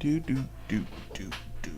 do do do do do.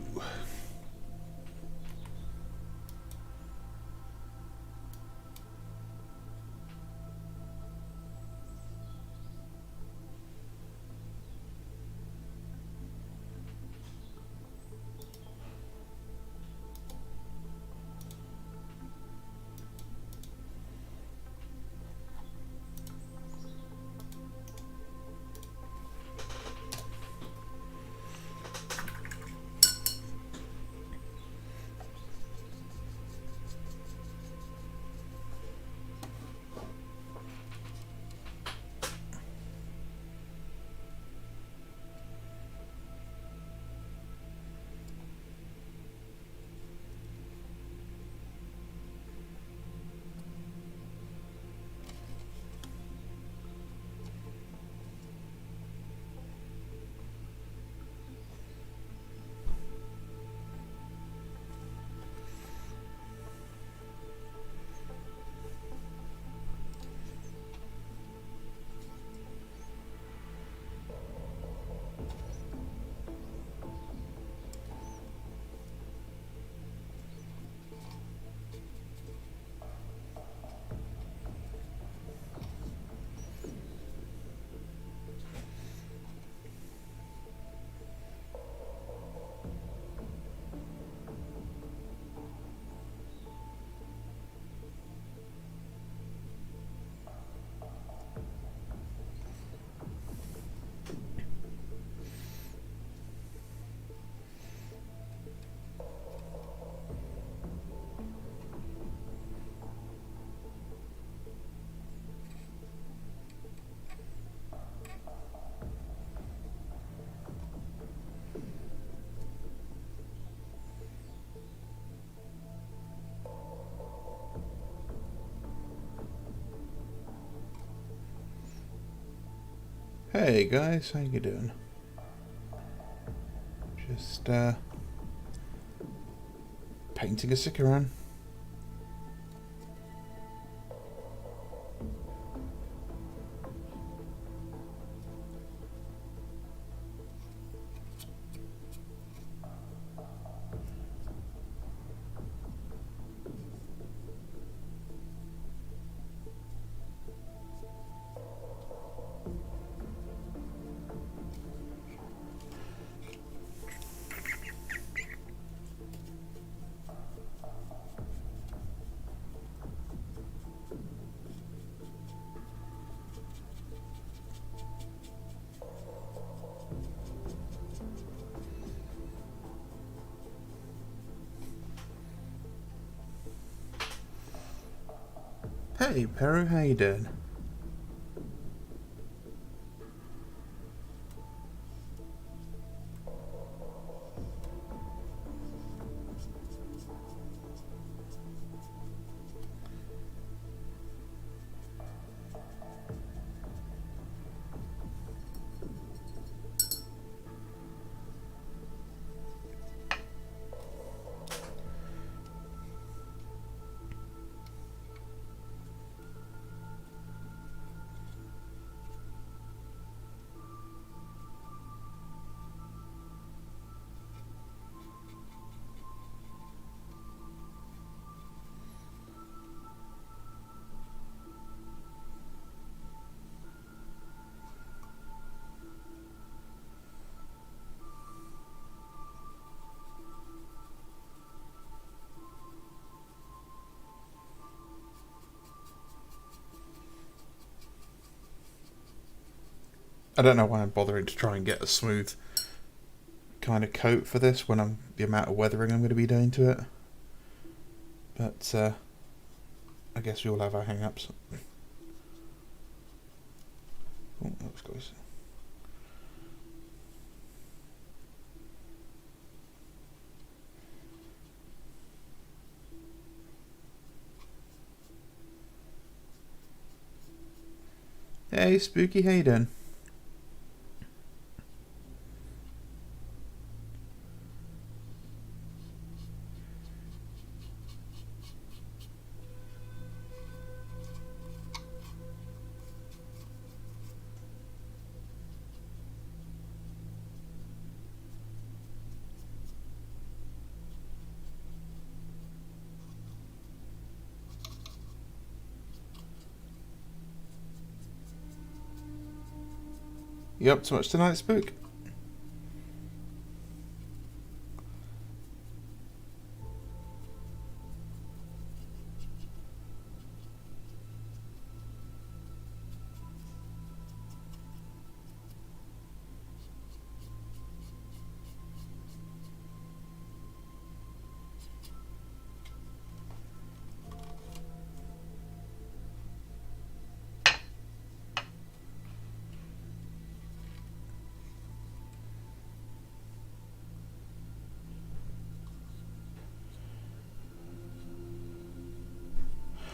Hey guys, how you doing? Just painting a sticker on. Hey Peru, how you doing? I don't know why I'm bothering to try and get a smooth kind of coat for this when the amount of weathering I'm going to be doing to it. But I guess we all have our hang-ups. Oh, that was close. Hey Spooky, how you doing? You up to much tonight, Spook?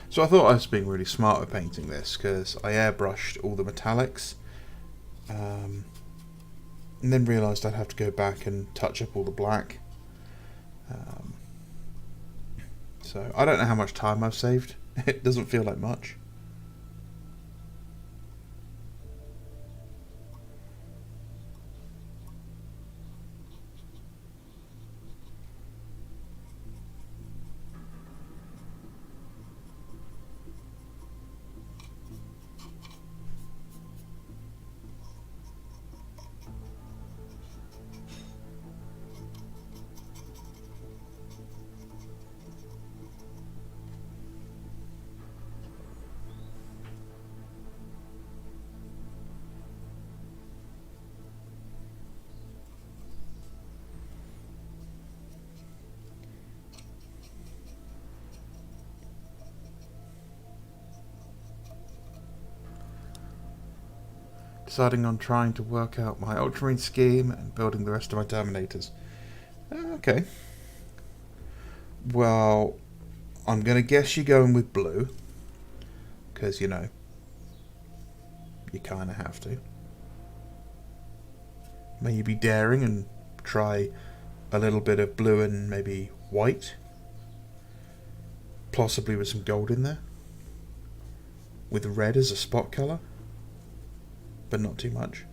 So I thought I was being really smart with painting this because I airbrushed all the metallics, and then realised I'd have to go back and touch up all the black. So I don't know how much time I've saved. It doesn't feel like much. Deciding on trying to work out my ultramarine scheme and building the rest of my terminators. Okay. Well, I'm going to guess you're going with blue. Because, you know, you kind of have to. May you be daring and try a little bit of blue and maybe white. Possibly with some gold in there. With red as a spot colour. But not too much.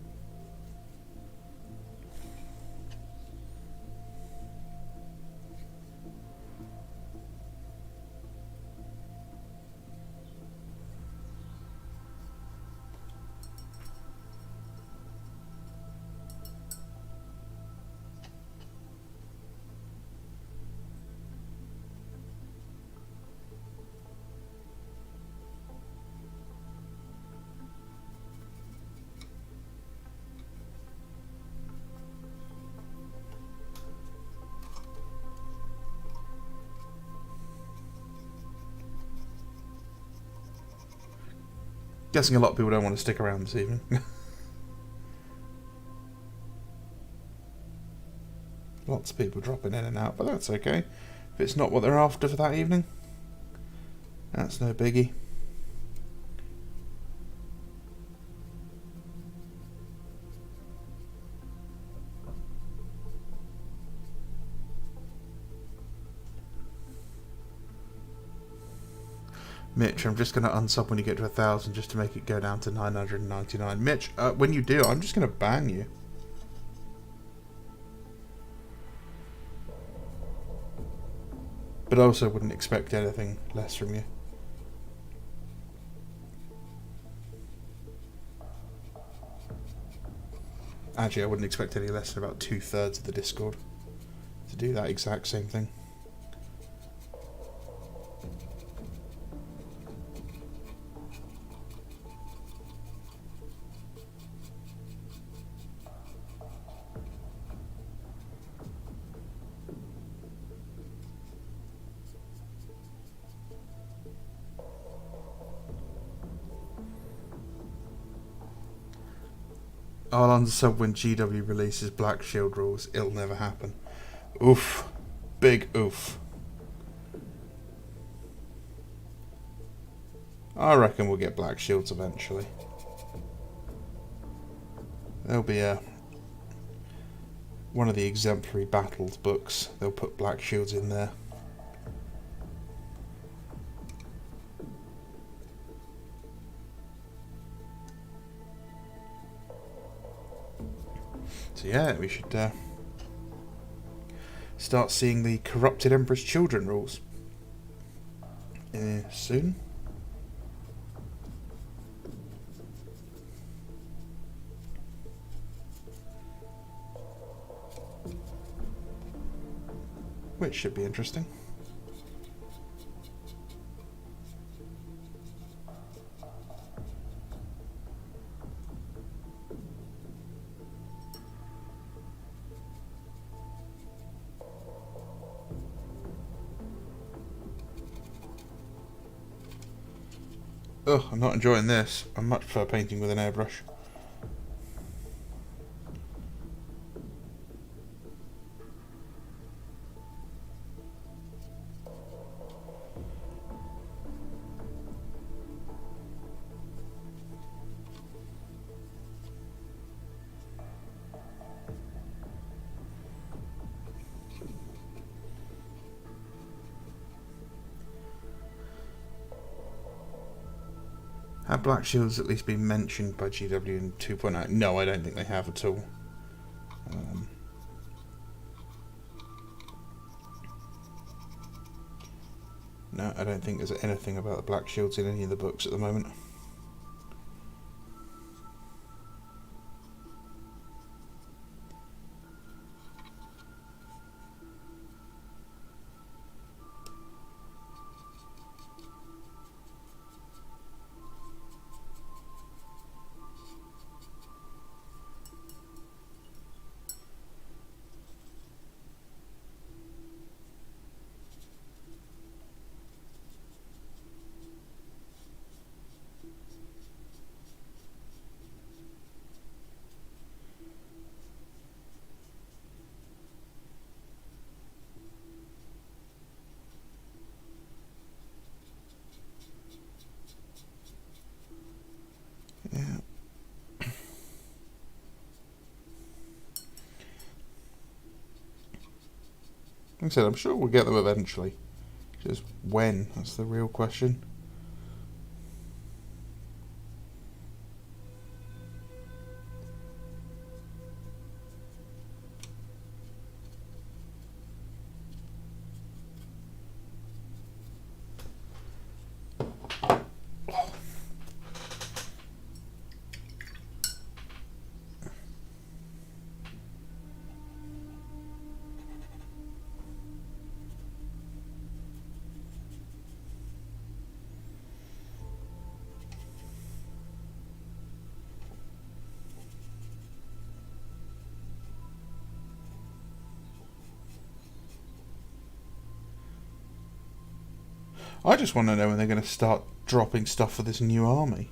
Guessing a lot of people don't want to stick around this evening. Lots of people dropping in and out, but that's okay. If it's not what they're after for that evening, that's no biggie. Mitch, I'm just going to unsub when you get to 1,000 just to make it go down to 999. Mitch, when you do, I'm just going to ban you. But I also wouldn't expect anything less from you. Actually, I wouldn't expect any less than about 2/3 of the Discord to do that exact same thing. I'll unsub when GW releases Black Shield rules. It'll never happen. Oof. Big oof. I reckon we'll get Black Shields eventually. There'll be one of the exemplary battles books. They'll put Black Shields in there. So yeah, we should start seeing the Corrupted Emperor's Children rules soon. which should be interesting. Oh, I'm not enjoying this. I much prefer painting with an airbrush. Have Black Shields at least been mentioned by GW in 2.0? No, I don't think they have at all. No, I don't think there's anything about the Black Shields in any of the books at the moment. Yeah. Like I said, I'm sure we'll get them eventually. Just when? That's the real question. I just want to know when they're going to start dropping stuff for this new army.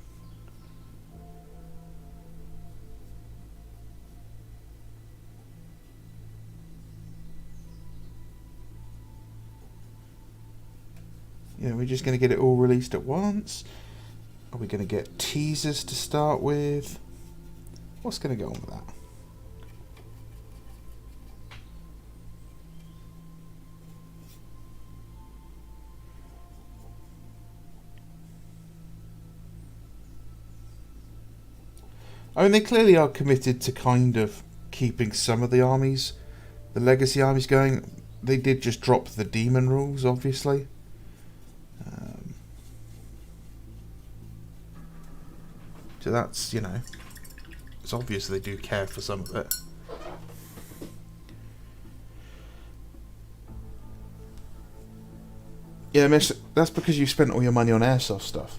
Yeah, we're just going to get it all released at once? Are we going to get teasers to start with? What's going to go on with that? I mean, they clearly are committed to kind of keeping some of the armies, the legacy armies going. They did just drop the demon rules, obviously. So that's, you know, it's obvious they do care for some of it. Yeah, miss, that's because you spent all your money on airsoft stuff.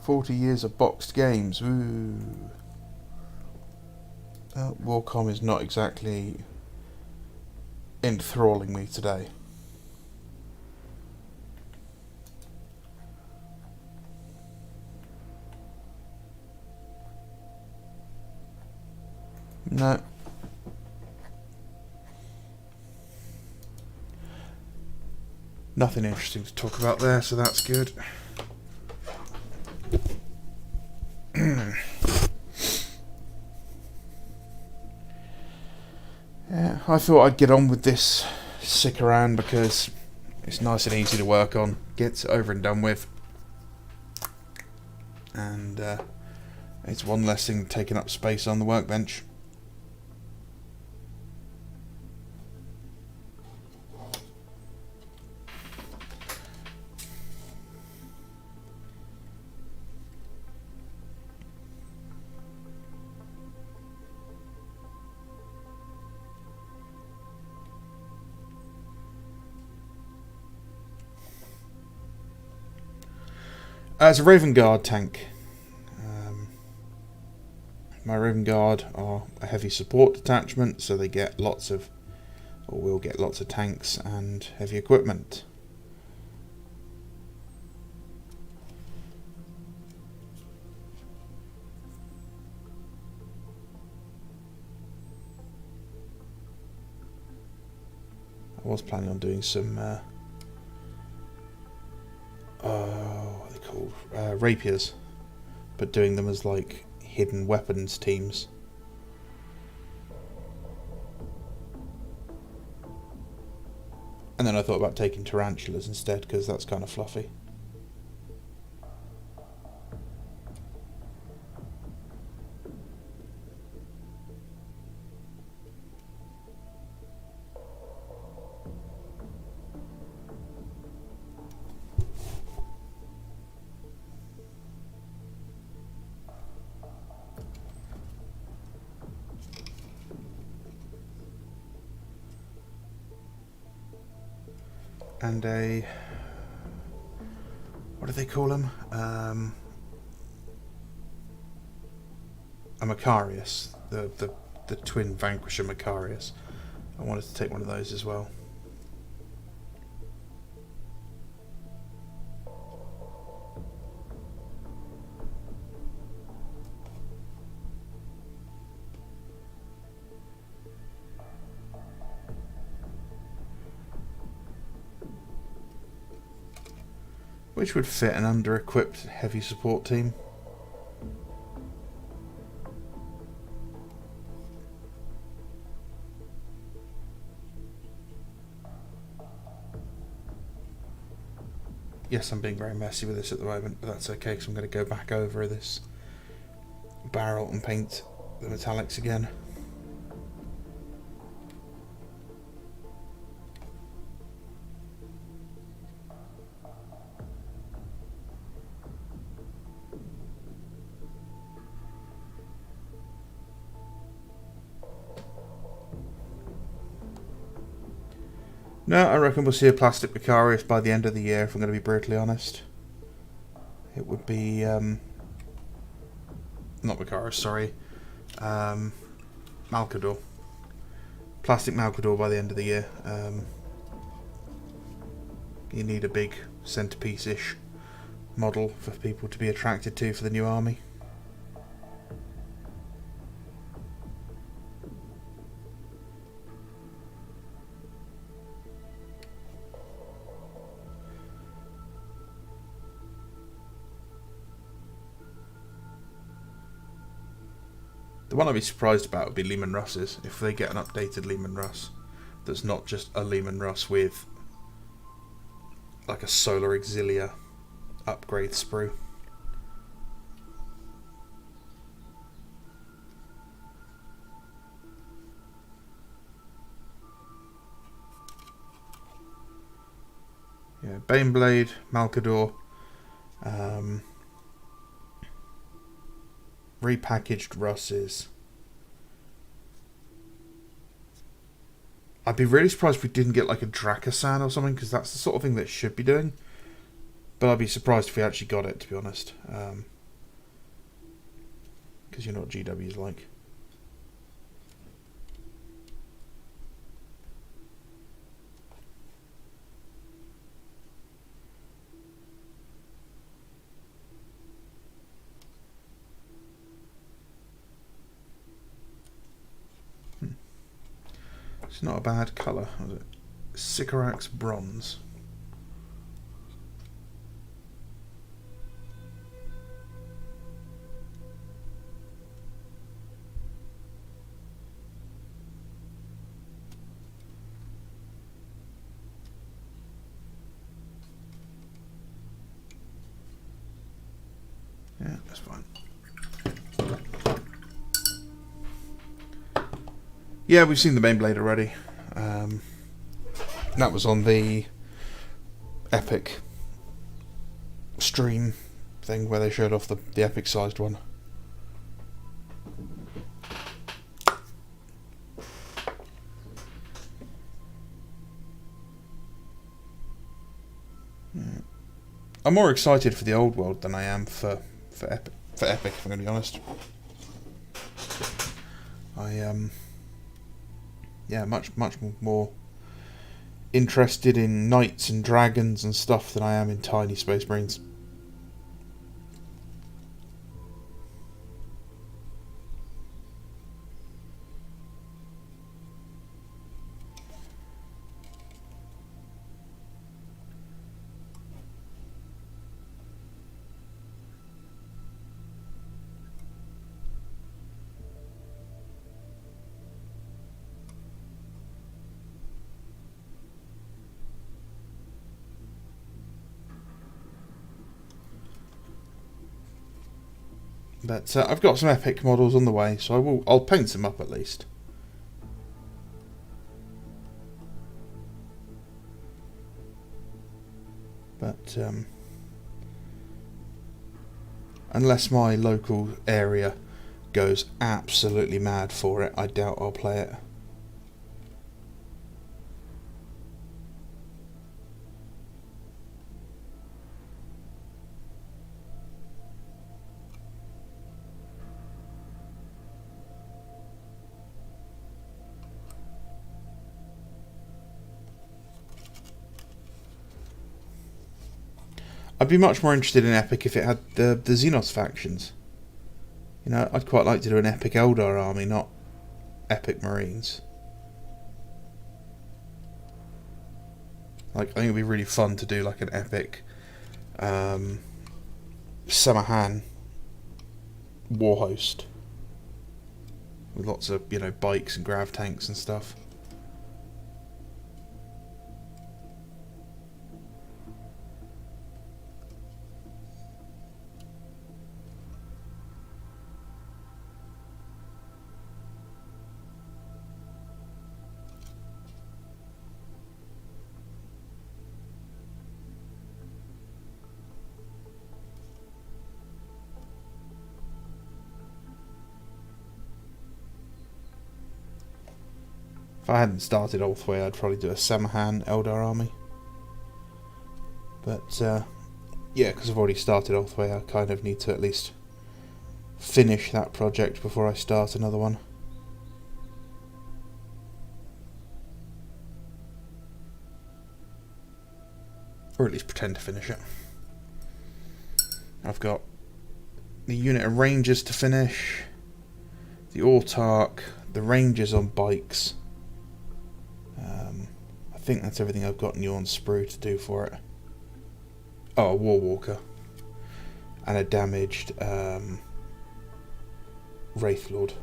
$40 of boxed games. Ooh. Warcom is not exactly enthralling me today. No. Nothing interesting to talk about there, so that's good. Yeah, I thought I'd get on with this Sikaran because it's nice and easy to work on. Gets it over and done with. And It's one less thing taking up space on the workbench. It's a Raven Guard tank. My Raven Guard are a heavy support detachment, so they get lots of, or will get lots of tanks and heavy equipment. I was planning on doing some what are they called? Rapiers, but doing them as like hidden weapons teams. And then I thought about taking tarantulas instead, because that's kind of fluffy. And a, what do they call them? A Macarius, the twin Vanquisher Macarius. I wanted to take one of those as well. Which would fit an under-equipped heavy support team. Yes, I'm being very messy with this at the moment, but that's okay because I'm going to go back over this barrel and paint the metallics again. No, I reckon we'll see a plastic Macarius by the end of the year, if I'm going to be brutally honest. It would be, not Macarius, sorry, Malcador. Plastic Malcador by the end of the year. You need a big centerpiece-ish model for people to be attracted to for the new army. The one I'd be surprised about would be Lehman Russes, if they get an updated Lehman Russ that's not just a Lehman Russ with like a Solar Auxilia upgrade sprue. Yeah, Baneblade, Malcador, repackaged Russes. I'd be really surprised if we didn't get like a Dracasan or something, because that's the sort of thing that it should be doing. But I'd be surprised if we actually got it, to be honest. Because you know what GW's like. It's not a bad colour, is it? Sycorax Bronze. Yeah, that's fine. Yeah, we've seen the main blade already. That was on the Epic stream thing where they showed off the Epic sized one. I'm more excited for the old world than I am for Epic. If I'm going to be honest, much more interested in knights and dragons and stuff than I am in tiny Space Marines. But I've got some Epic models on the way, so I'll paint them up at least. But unless my local area goes absolutely mad for it, I doubt I'll play it. I'd be much more interested in Epic if it had the Xenos factions. You know, I'd quite like to do an Epic Eldar army, not Epic Marines. Like, I think it'd be really fun to do like an Epic Samahan war host with lots of, you know, bikes and grav tanks and stuff. If I hadn't started all the way, I'd probably do a Samahan Eldar army. But yeah, because I've already started all the way, I kind of need to at least finish that project before I start another one. Or at least pretend to finish it. I've got the unit of Rangers to finish, the Autarch, the Rangers on bikes. I think that's everything I've got new on sprue to do for it. Oh, a War Walker. And a damaged Wraith Lord.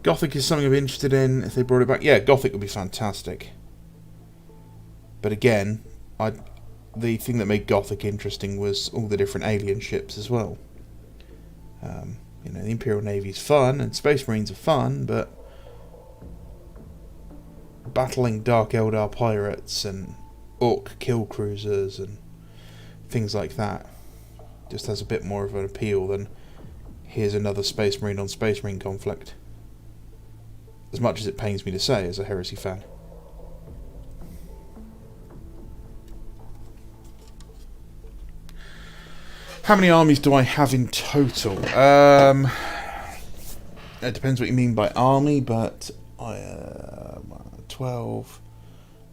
Gothic is something I'm interested in if they brought it back. Yeah, Gothic would be fantastic. But again, the thing that made Gothic interesting was all the different alien ships as well. You know, the Imperial Navy's fun and Space Marines are fun, but battling Dark Eldar pirates and Orc kill cruisers and things like that just has a bit more of an appeal than here's another Space Marine on Space Marine conflict. As much as it pains me to say as a Heresy fan. How many armies do I have in total? It depends what you mean by army, but 12,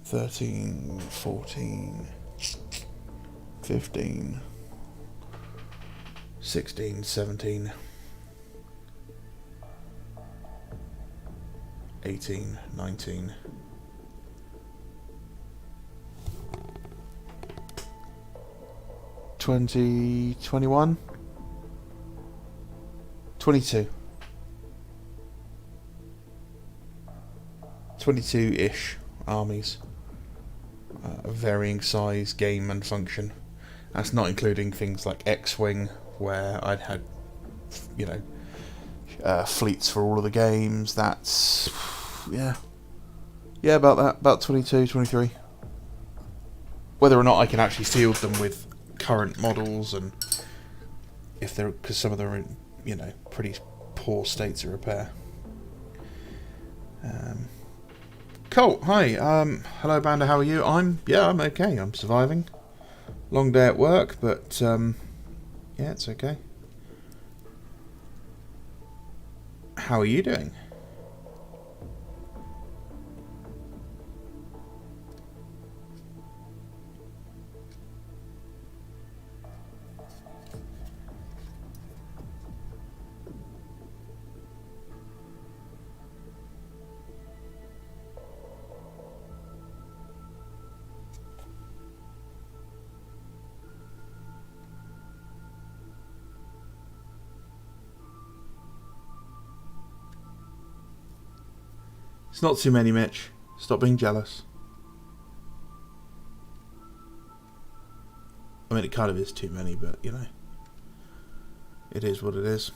13, 14, 15, 16, 17, 18, 19... 20, 21, 22. 22-ish armies of varying size, game and function. That's not including things like X-Wing, where I'd had, you know, fleets for all of the games. That's, yeah, about that, about 22, 23. Whether or not I can actually field them with current models, and if they're, because some of them are in, you know, pretty poor states of repair. Cool. Hi. Hello, Bando. How are you? I'm okay. I'm surviving. Long day at work, but yeah, it's okay. How are you doing? It's not too many, Mitch. Stop being jealous. I mean, it kind of is too many, but, you know, it is what it is.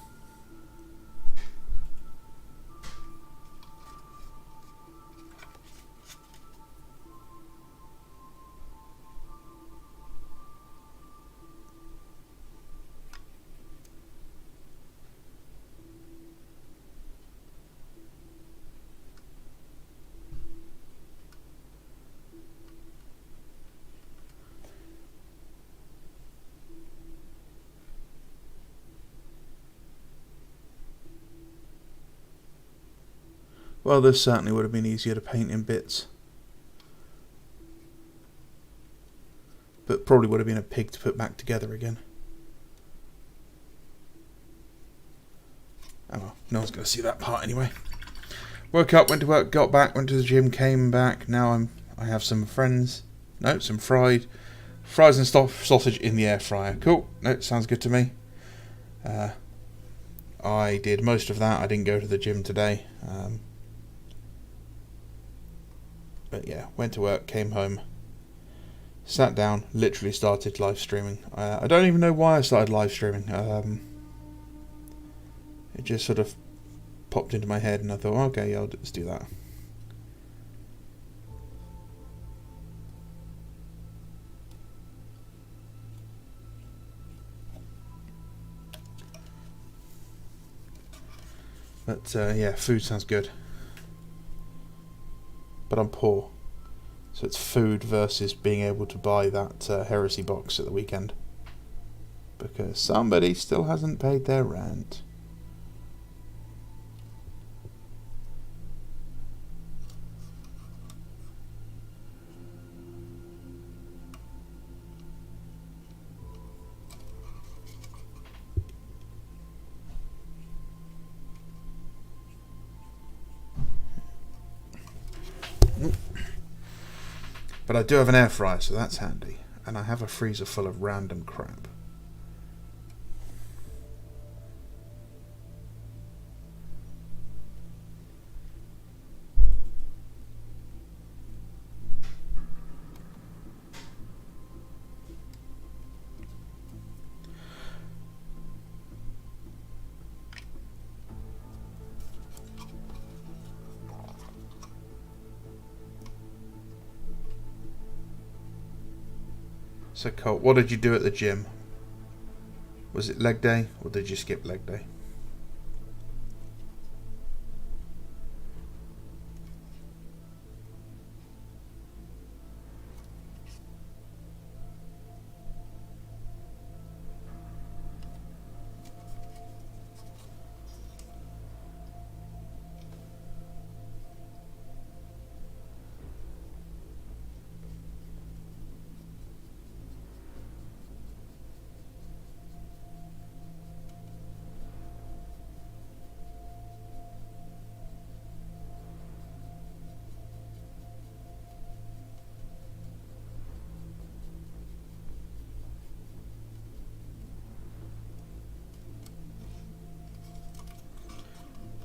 Well, this certainly would have been easier to paint in bits. But probably would have been a pig to put back together again. Oh well, no one's going to see that part anyway. Woke up, went to work, got back, went to the gym, came back. Now I have some some fries and sausage in the air fryer. Cool. No, sounds good to me. I did most of that. I didn't go to the gym today. But yeah, went to work, came home, sat down, literally started live streaming. I don't even know why I started live streaming. It just sort of popped into my head, and I thought, okay, yeah, I'll just do that. But yeah, food sounds good. But I'm poor. So it's food versus being able to buy that heresy box at the weekend. Because somebody still hasn't paid their rent. But I do have an air fryer, so that's handy. And I have a freezer full of random crap. So Colt, what did you do at the gym? Was it leg day, or did you skip leg day?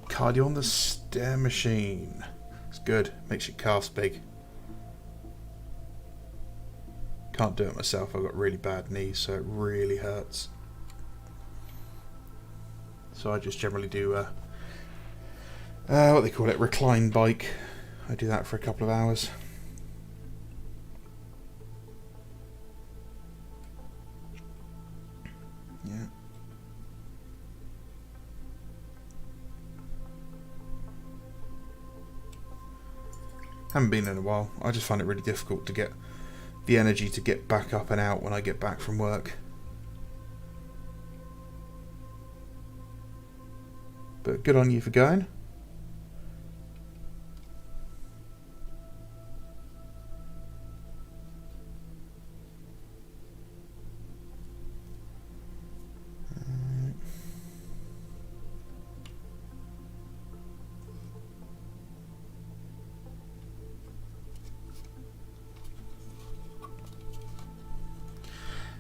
Cardio on the stair machine. It's good. Makes your calves big. Can't do it myself. I've got really bad knees, so it really hurts. So I just generally do what they call it, recline bike. I do that for a couple of hours. Yeah. Haven't been in a while. I just find it really difficult to get the energy to get back up and out when I get back from work. But good on you for going.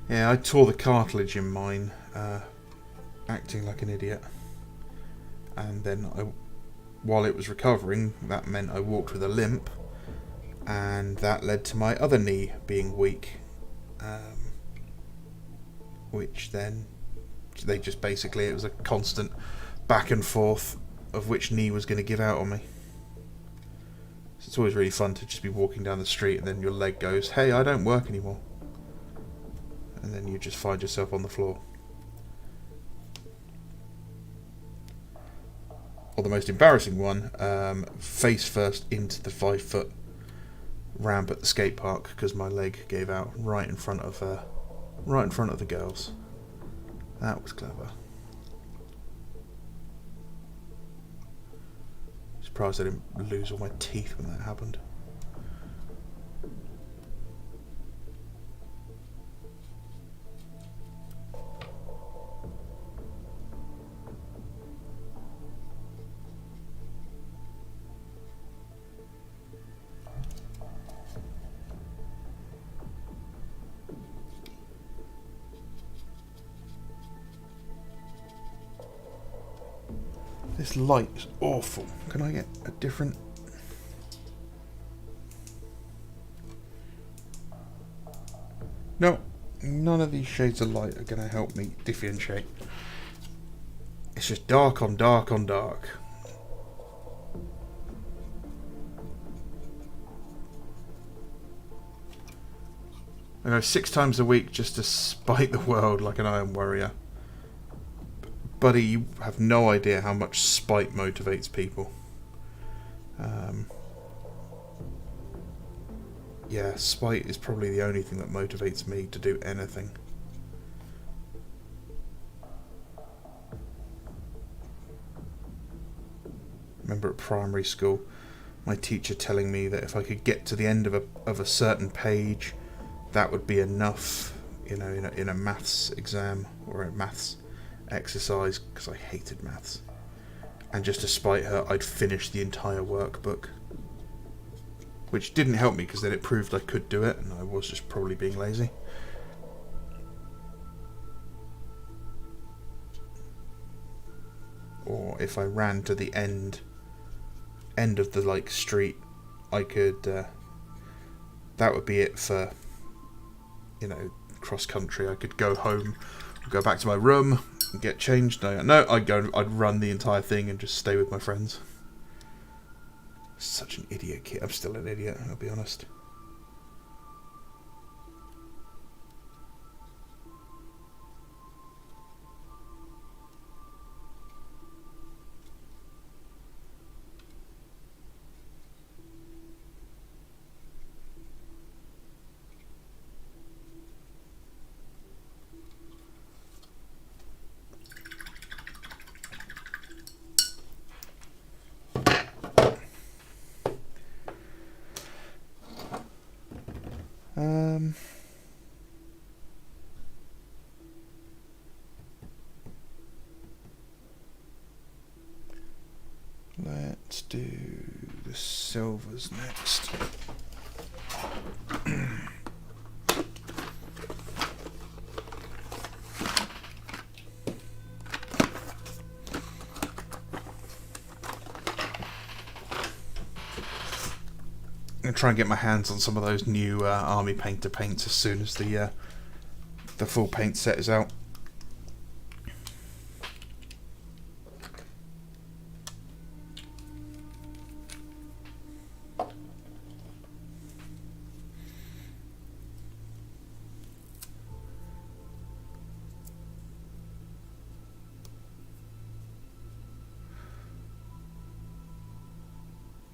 Yeah, I tore the cartilage in mine, acting like an idiot. And then, while it was recovering, that meant I walked with a limp, and that led to my other knee being weak. Which then, they just basically, it was a constant back and forth of which knee was going to give out on me. So it's always really fun to just be walking down the street and then your leg goes, hey, I don't work anymore. And then you just find yourself on the floor. Or the most embarrassing one, face first into the 5-foot ramp at the skate park because my leg gave out right in front of the girls. That was clever. Surprised I didn't lose all my teeth when that happened. This light is awful. Can I get a different... No, none of these shades of light are going to help me differentiate. It's just dark on dark on dark. I go 6 times a week just to spite the world like an Iron Warrior. Buddy, you have no idea how much spite motivates people. Yeah, spite is probably the only thing that motivates me to do anything. Remember at primary school, my teacher telling me that if I could get to the end of a certain page, that would be enough, you know, in a maths exam or a maths exercise, because I hated maths, and just to spite her I'd finish the entire workbook, which didn't help me because then it proved I could do it and I was just probably being lazy. Or if I ran to the end of the street, I could that would be it for, you know, cross country. I could go home, go back to my room, get changed. No, I'd run the entire thing and just stay with my friends. Such an idiot kid. I'm still an idiot, I'll be honest. Let's do the silvers next. going to try and get my hands on some of those new Army Painter paints as soon as the full paint set is out.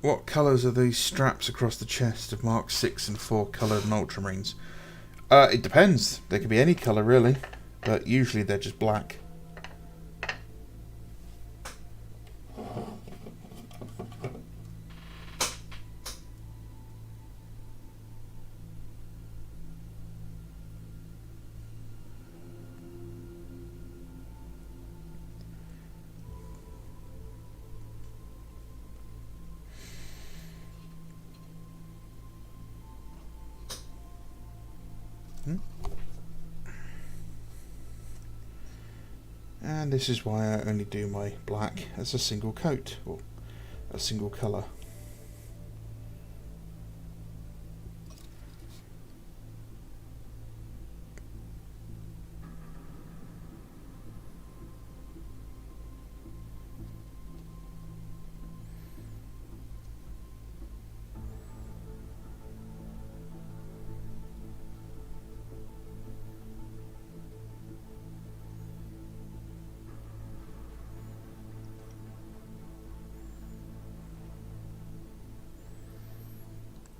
What colours are these straps across the chest of Mark 6 and 4 coloured and Ultramarines? It depends. They could be any colour really, but usually they're just black. And this is why I only do my black as a single coat, or a single colour.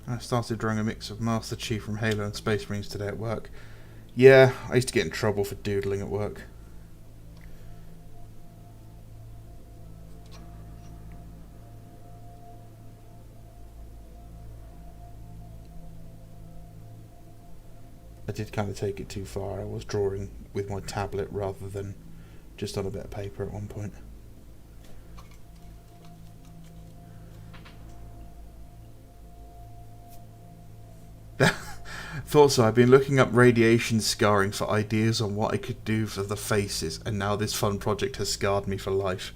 I started drawing a mix of Master Chief from Halo and Space Marines today at work. Yeah, I used to get in trouble for doodling at work. I did kind of take it too far. I was drawing with my tablet rather than just on a bit of paper at one point. Thought so. I've been looking up radiation scarring for ideas on what I could do for the faces, and now this fun project has scarred me for life.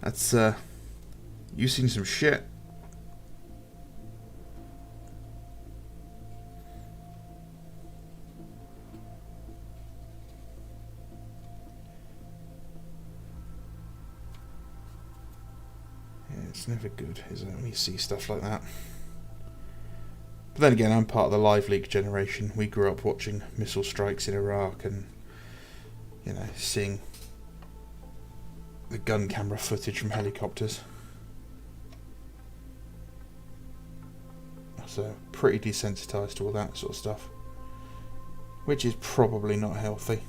That's, you seen some shit. Yeah, it's never good, is it, when you see stuff like that. But then again, I'm part of the live leak generation. We grew up watching missile strikes in Iraq and, you know, seeing the gun camera footage from helicopters. So, pretty desensitised to all that sort of stuff. Which is probably not healthy.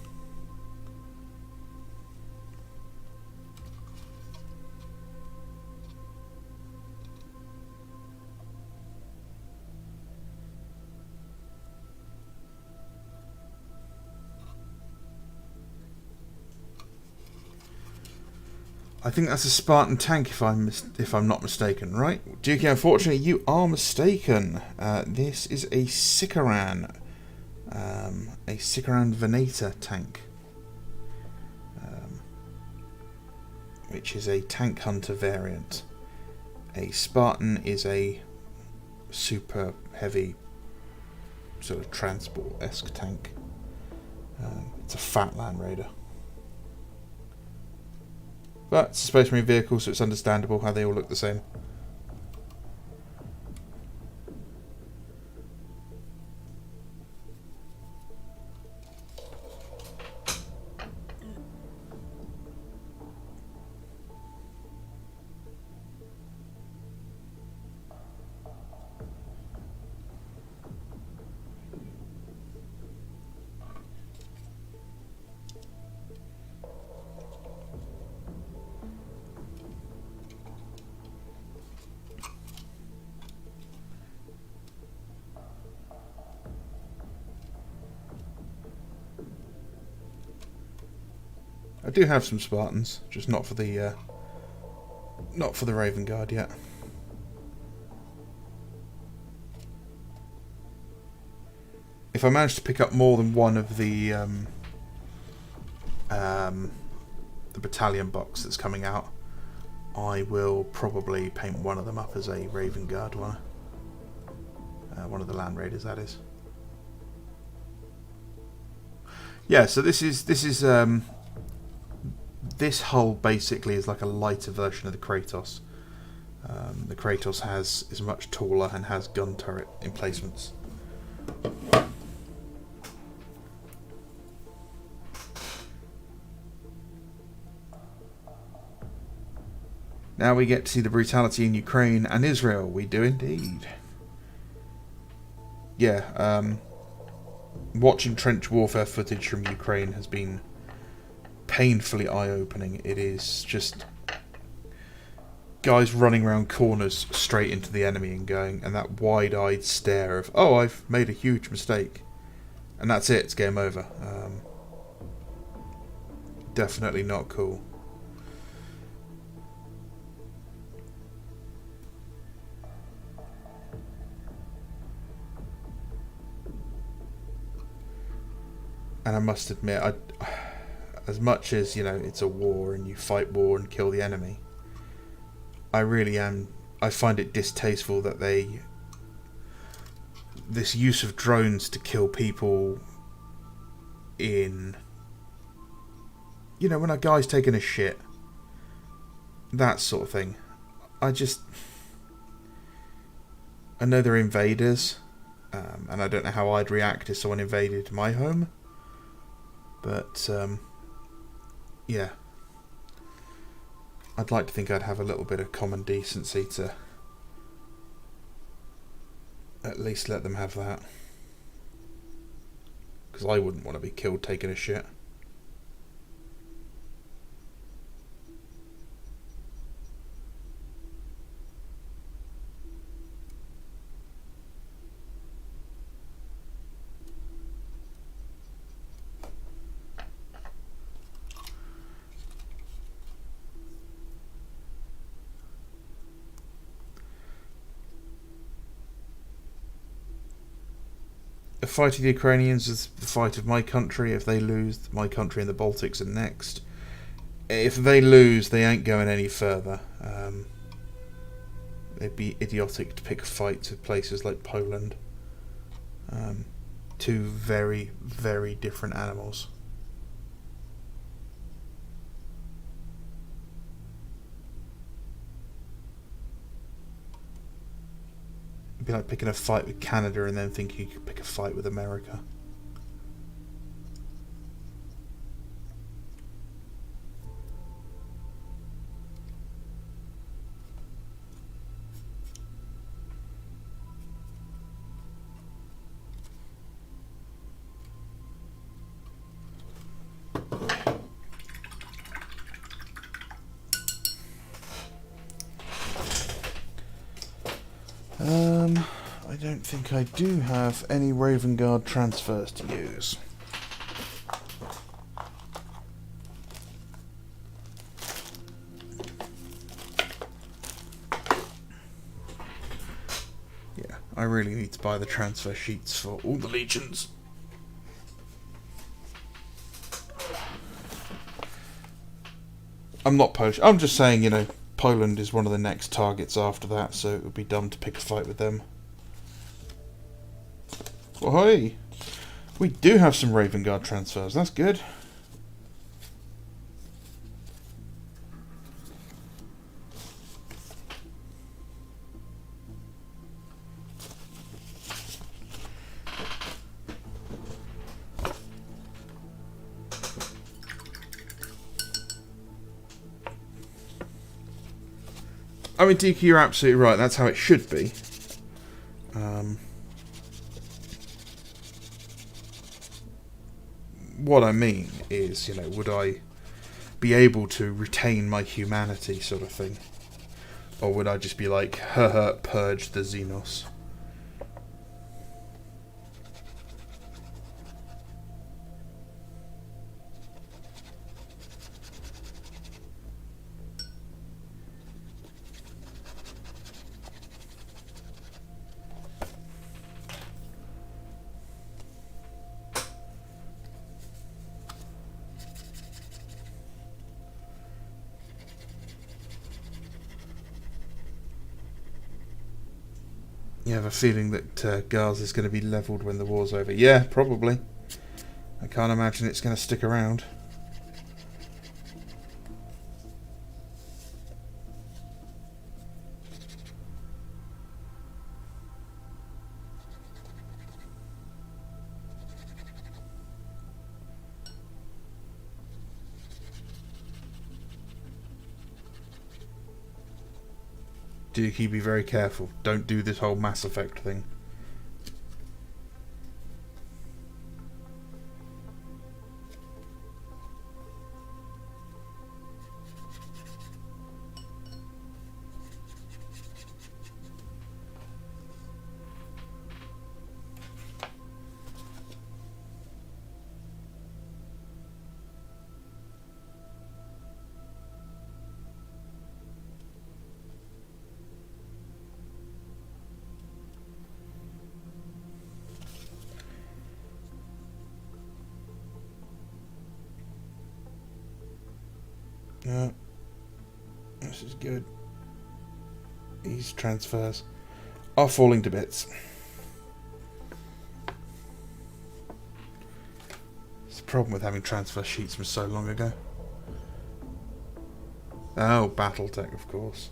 I think that's a Spartan tank, if I'm not mistaken, right? Duke, unfortunately, you are mistaken. This is a Sikaran Venator tank, which is a tank hunter variant. A Spartan is a super heavy, sort of transport-esque tank. It's a fat Land Raider. But it's a Space Marine vehicle, so it's understandable how they all look the same. I do have some Spartans, just not for the Raven Guard yet. If I manage to pick up more than one of the battalion box that's coming out, I will probably paint one of them up as a Raven Guard one. One of the land raiders, that is. Yeah, so this hull basically is like a lighter version of the Kratos. The Kratos is much taller and has gun turret emplacements. Now we get to see the brutality in Ukraine and Israel. We do indeed. Yeah, watching trench warfare footage from Ukraine has been painfully eye-opening. It is just guys running around corners straight into the enemy and that wide-eyed stare of, oh, I've made a huge mistake. And that's it, it's game over. Definitely not cool. And I must admit, as much as, it's a war and you fight war and kill the enemy, I find it distasteful that this use of drones to kill people when a guy's taking a shit, that sort of thing. I know they're invaders, and I don't know how I'd react if someone invaded my home. But, yeah. I'd like to think I'd have a little bit of common decency to at least let them have that. Because I wouldn't want to be killed taking a shit. The fight of the Ukrainians is the fight of my country. If they lose, my country and the Baltics are next. If they lose, they ain't going any further. It'd be idiotic to pick fights with places like Poland. Two very, very different animals. It'd be like picking a fight with Canada and then thinking you could pick a fight with America. I don't think I do have any Raven Guard transfers to use. Yeah, I really need to buy the transfer sheets for all the legions. I'm not Polish. I'm just saying, Poland is one of the next targets after that, so it would be dumb to pick a fight with them. Oh, hey! We do have some Raven Guard transfers, that's good. I mean, DK, you're absolutely right. That's how it should be. What I mean is, would I be able to retain my humanity, sort of thing? Or would I just be like, purge the Xenos? You have a feeling that Gaza is going to be levelled when the war's over? Yeah, probably. I can't imagine it's going to stick around. Dookie, be very careful. Don't do this whole Mass Effect thing. No. This is good. These transfers are falling to bits. It's the problem with having transfer sheets from so long ago. Oh, Battletech, of course.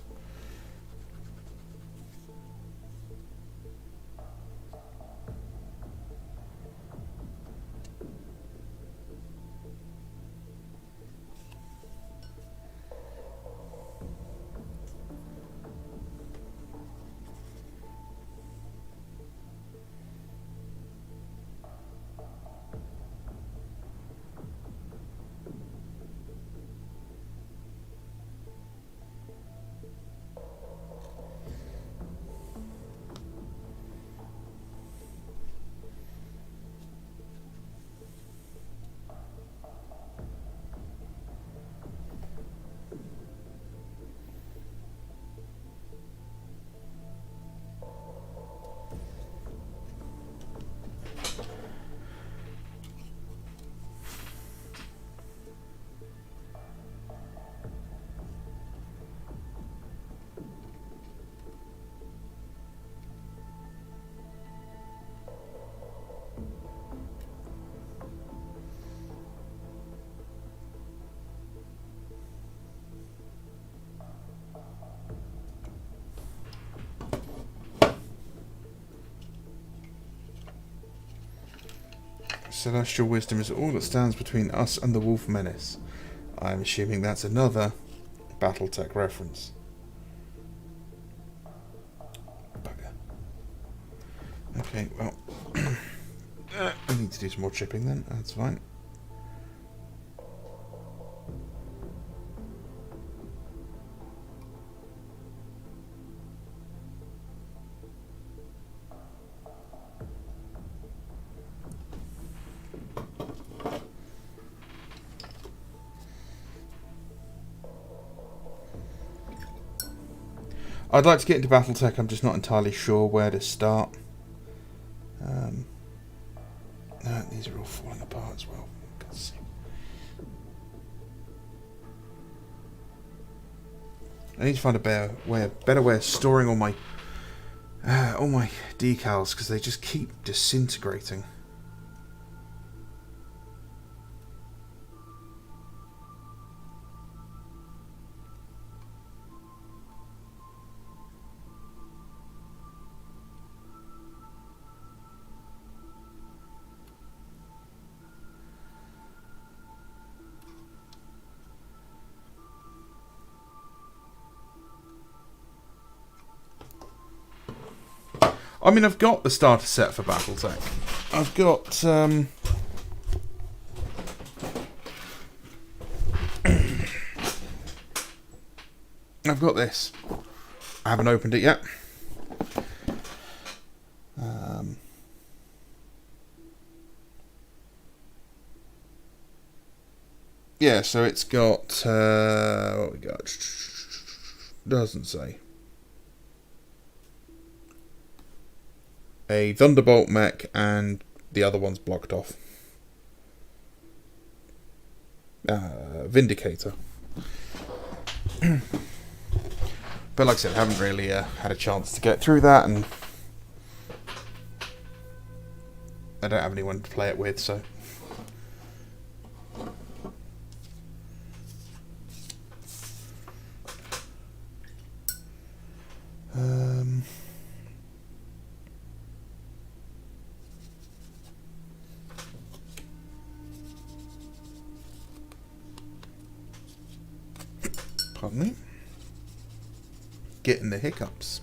Celestial wisdom is all that stands between us and the wolf menace. I'm assuming that's another Battletech reference. Bugger. Okay, well, I need to do some more chipping then. That's fine. I'd like to get into Battletech, I'm just not entirely sure where to start. These are all falling apart as well. God's sake. I need to find a better way of storing all my decals, because they just keep disintegrating. I mean, I've got the starter set for Battletech. I've got I've got this. I haven't opened it yet. Yeah, so it's got what we got? Doesn't say. A Thunderbolt mech, and the other one's blocked off. Vindicator. But like I said, I haven't really had a chance to get through that, and I don't have anyone to play it with, so. Pardon me. Getting the hiccups.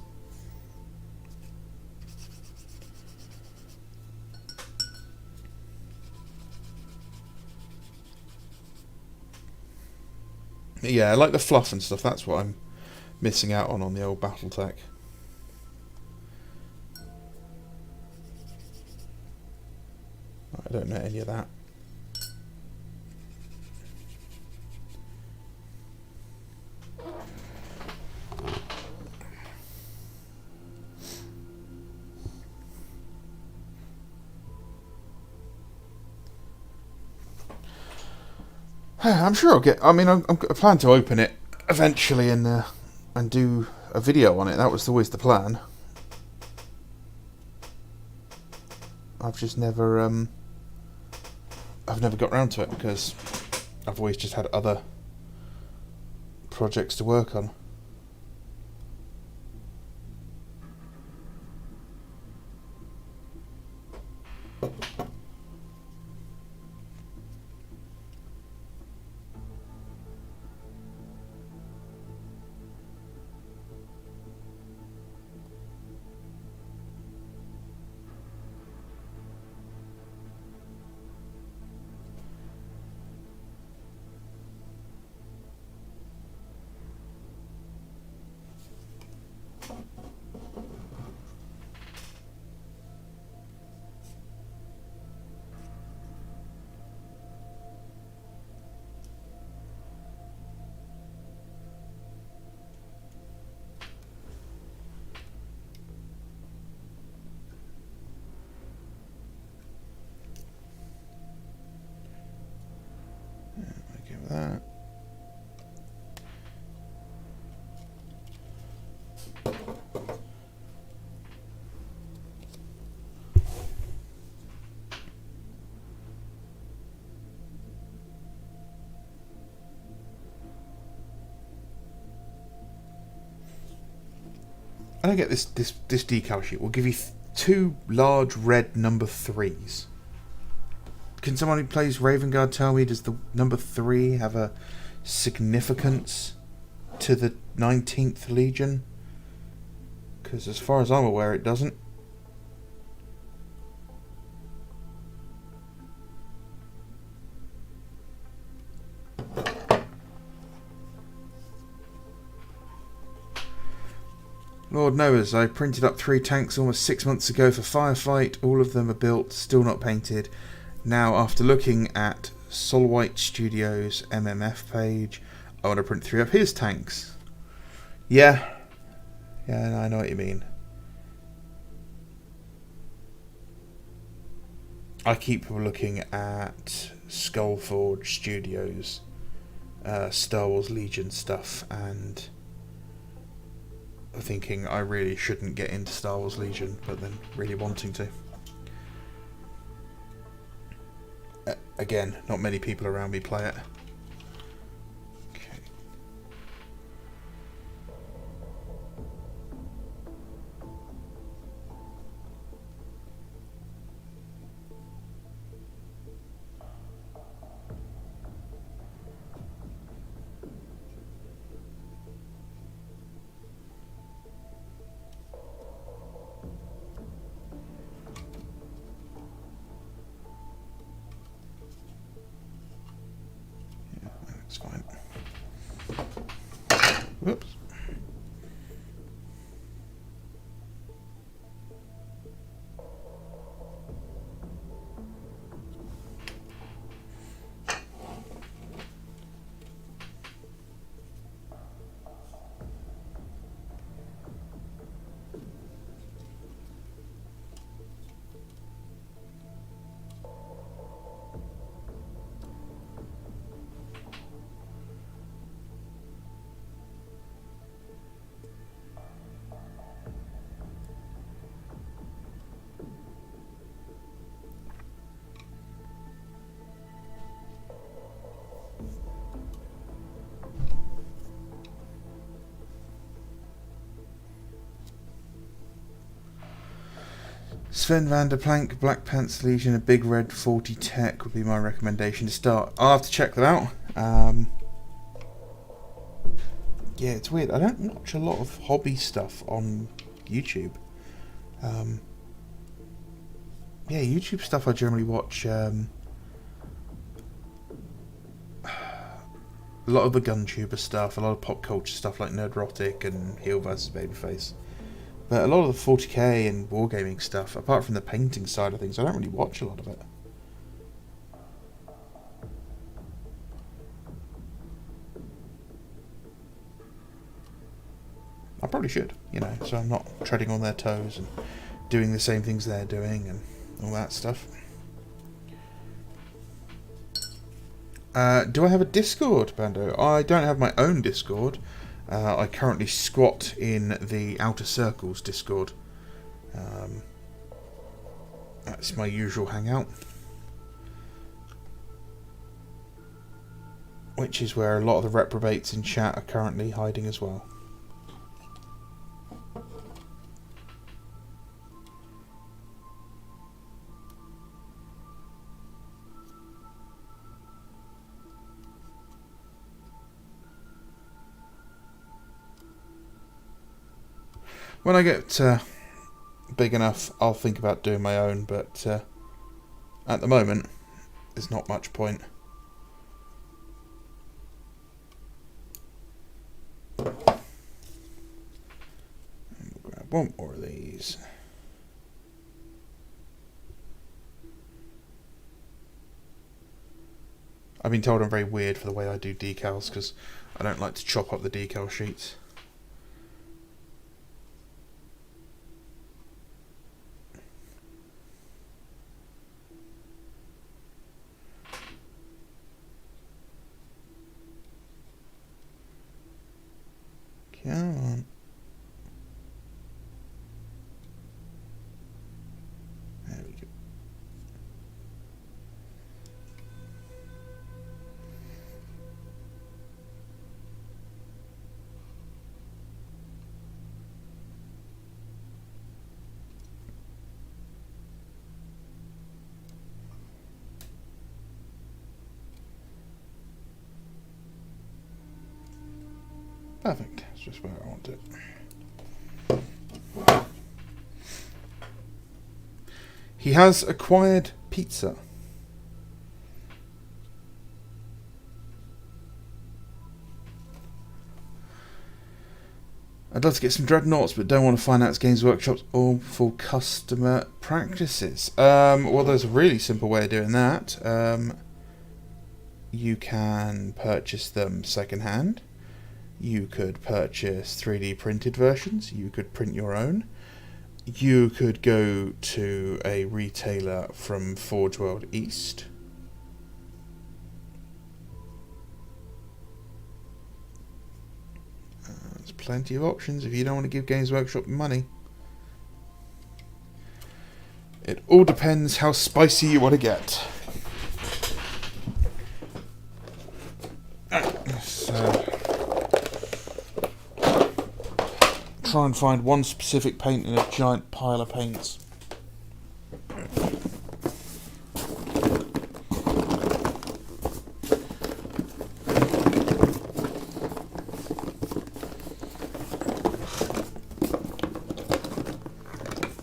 Yeah, I like the fluff and stuff. That's what I'm missing out on the old BattleTech. I don't know any of that. I'm sure I'll get. I mean, I plan to open it eventually and do a video on it. That was always the plan. I've just never I've never got round to it because I've always just had other projects to work on. Give that. I don't get this decal sheet. Will give you two large red number 3s. Can someone who plays Raven Guard tell me, does the number 3 have a significance to the 19th Legion? Because as far as I'm aware, it doesn't. Lord knows, I printed up 3 tanks almost 6 months ago for Firefight. All of them are built, still not painted. Now, after looking at Solwhite Studios' MMF page, I want to print 3 of his tanks. Yeah, I know what you mean. I keep looking at Skullforge Studios' Star Wars Legion stuff and thinking I really shouldn't get into Star Wars Legion, but then really wanting to. Again, not many people around me play it. Okay. That's fine. Whoops. Sven van der Plank, Black Pants Legion, a Big Red 40 Tech would be my recommendation to start. I'll have to check that out. Yeah, it's weird. I don't watch a lot of hobby stuff on YouTube. Yeah, YouTube stuff I generally watch. A lot of the GunTuber stuff, a lot of pop culture stuff like Nerdrotic and Heel vs Babyface. But a lot of the 40k and wargaming stuff, apart from the painting side of things, I don't really watch a lot of it. I probably should, you know, so I'm not treading on their toes and doing the same things they're doing and all that stuff. Do I have a Discord, Bando? I don't have my own Discord. I currently squat in the Outer Circles Discord. That's my usual hangout. Which is where a lot of the reprobates in chat are currently hiding as well. When I get big enough, I'll think about doing my own, but at the moment, there's not much point. We'll grab one more of these. I've been told I'm very weird for the way I do decals, because I don't like to chop up the decal sheets. Come on. There we go. Perfect. That's just where I want it. He has acquired pizza. I'd love to get some dreadnoughts, but don't want to finance Games Workshop's awful customer practices. Well, there's a really simple way of doing that. You can purchase them secondhand. You could purchase 3D printed versions. You could print your own. You could go to a retailer from Forge World East. There's plenty of options if you don't want to give Games Workshop money. It all depends how spicy you want to get. So try and find one specific paint in a giant pile of paints.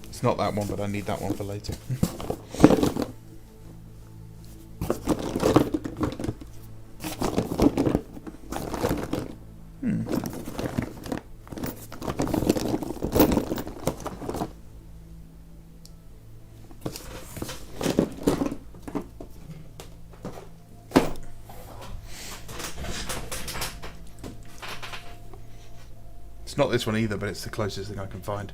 It's not that one, but I need that one for later. Not this one either, but it's the closest thing I can find.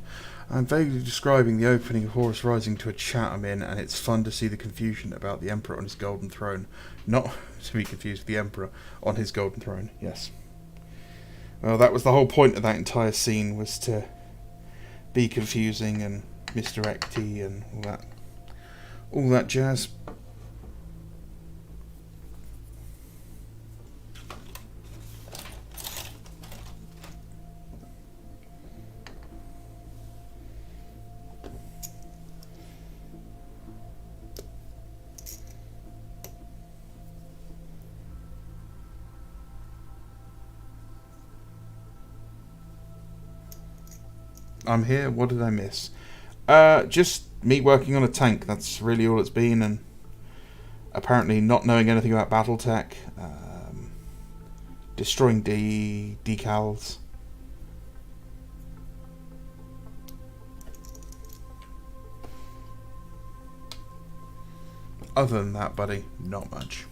I'm vaguely describing the opening of Horus Rising to a chat I'm in, and it's fun to see the confusion about the Emperor on his golden throne. Not to be confused with the Emperor on his golden throne, yes. Well, that was the whole point of that entire scene, was to be confusing and misdirecty and all that jazz. I'm here. What did I miss? Just me working on a tank. That's really all it's been, and apparently not knowing anything about BattleTech, destroying decals. Other than that, buddy, not much.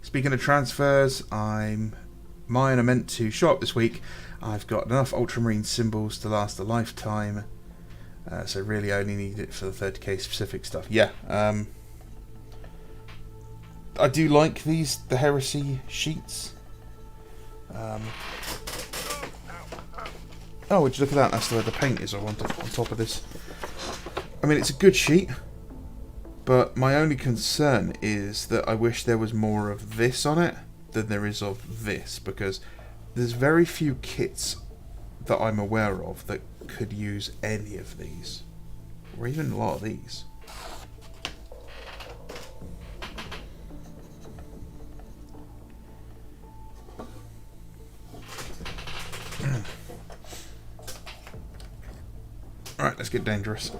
Speaking of transfers, mine are meant to show up this week. I've got enough Ultramarine symbols to last a lifetime, so really I only need it for the 30k specific stuff. Yeah, I do like the Heresy sheets. Oh, would you look at that? That's the way the paint is on top of this. I mean, it's a good sheet, but my only concern is that I wish there was more of this on it than there is of this, because there's very few kits that I'm aware of that could use any of these, or even a lot of these. Alright, let's get dangerous.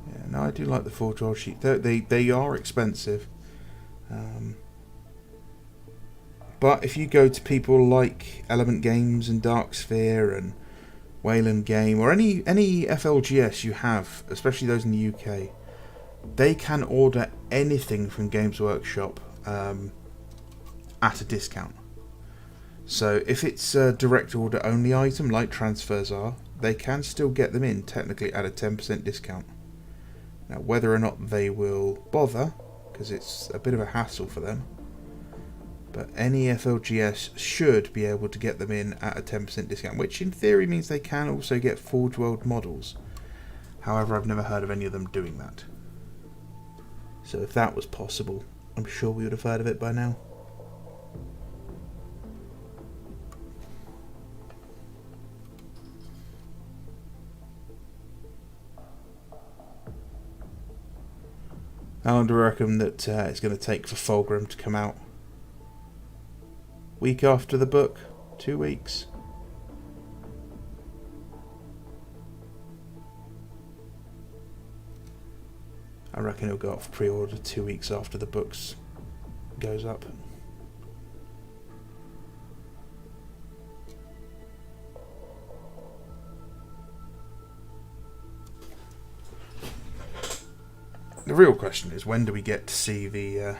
Yeah, no, I do like the Forge World sheet. They are expensive. But if you go to people like Element Games and Dark Sphere and Wayland Game, or any FLGS you have, especially those in the UK, they can order anything from Games Workshop at a discount. So if it's a direct order only item like transfers are, they can still get them in technically at a 10% discount. Now whether or not they will bother, because it's a bit of a hassle for them, but any FLGS should be able to get them in at a 10% discount, which in theory means they can also get Forge World models. However, I've never heard of any of them doing that. So if that was possible, I'm sure we would have heard of it by now. How long do we reckon that it's going to take for Fulgrim to come out? Week after the book? 2 weeks? I reckon it'll go up for pre-order 2 weeks after the books goes up. The real question is, when do we get to see the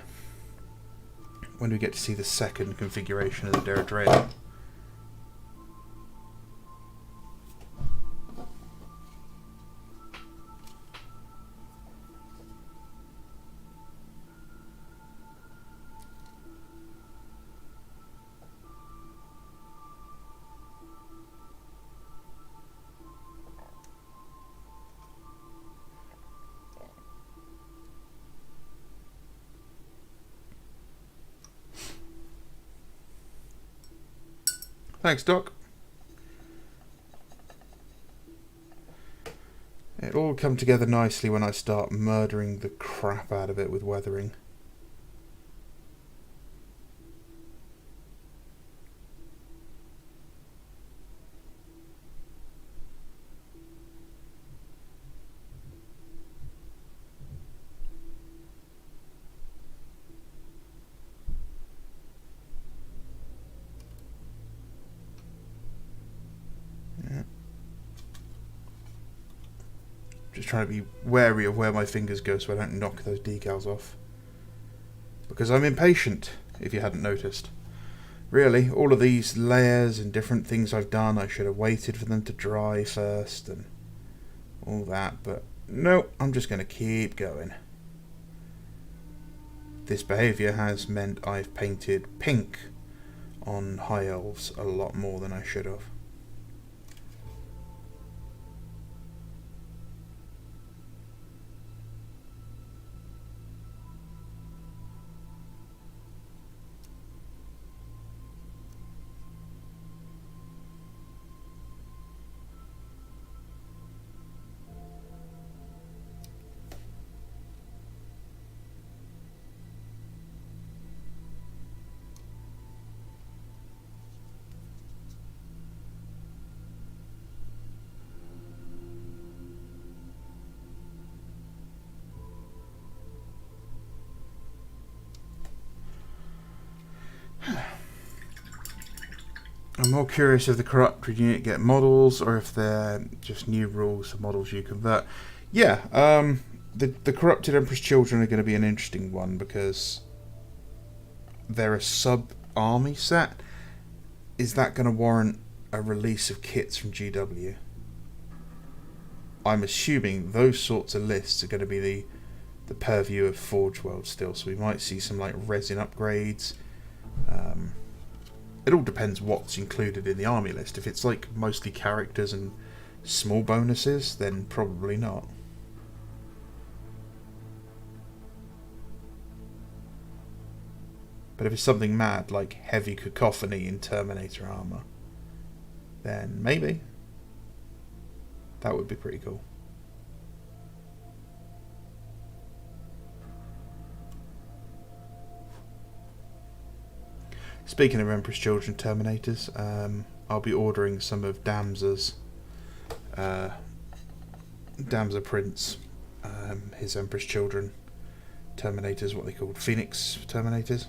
second configuration of the Deirdre? Thanks, Doc. It'll all come together nicely when I start murdering the crap out of it with weathering. Just trying to be wary of where my fingers go so I don't knock those decals off. Because I'm impatient, if you hadn't noticed. Really, all of these layers and different things I've done, I should have waited for them to dry first and all that, but no, I'm just going to keep going. this behaviour has meant I've painted pink on high elves a lot more than I should have. I'm more curious if the corrupted unit get models or if they're just new rules for models you convert. Yeah, the corrupted Emperor's Children are going to be an interesting one because they're a sub-army set. Is that going to warrant a release of kits from GW? I'm assuming those sorts of lists are going to be the purview of Forge World still, so we might see some like resin upgrades. It all depends what's included in the army list. If it's like mostly characters and small bonuses, then probably not. But if it's something mad like heavy cacophony in Terminator armor, then maybe. That would be pretty cool. Speaking of Emperor's Children Terminators, I'll be ordering some of Damza's Damza Prince, his Emperor's Children Terminators, what they called Phoenix Terminators.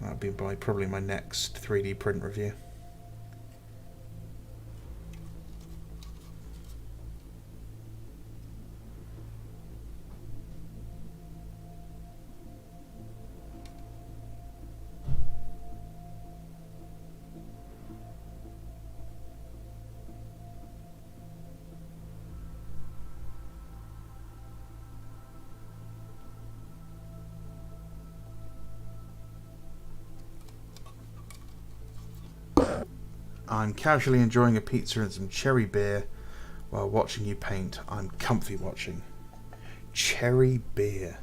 That'll be by probably my next 3D print review. I'm casually enjoying a pizza and some cherry beer while watching you paint. I'm comfy watching. Cherry beer.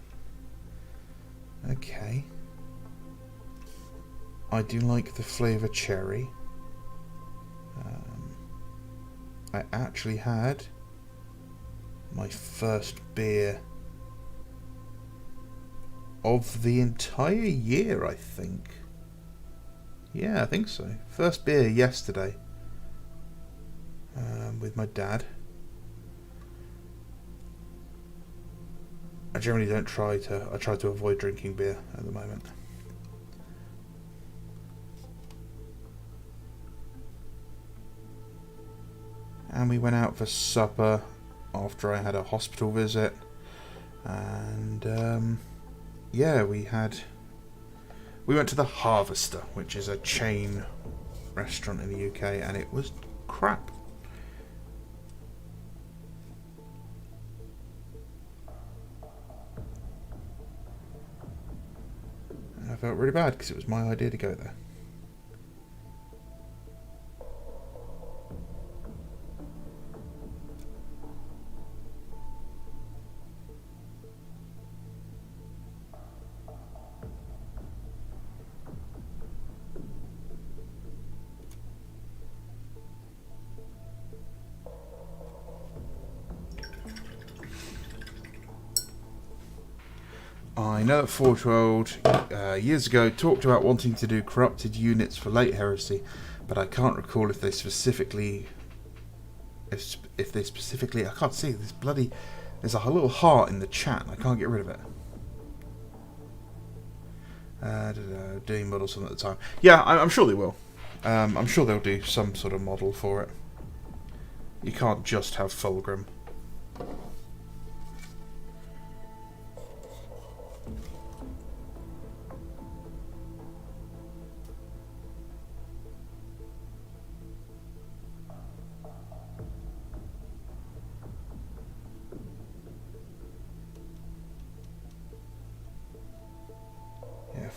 Okay. I do like the flavour cherry. I actually had my first beer of the entire year, I think. Yeah, I think so. First beer yesterday with my dad. I generally don't try to avoid drinking beer at the moment. And we went out for supper after I had a hospital visit. And yeah, we went to the Harvester, which is a chain restaurant in the UK, and it was crap. And I felt really bad because it was my idea to go there. I know that Forge World years ago talked about wanting to do corrupted units for late heresy, but I can't recall if they specifically I can't see this bloody, there's a little heart in the chat and I can't get rid of it. Doing models from at the time. Yeah, I'm sure they will. I'm sure they'll do some sort of model for it. You can't just have Fulgrim.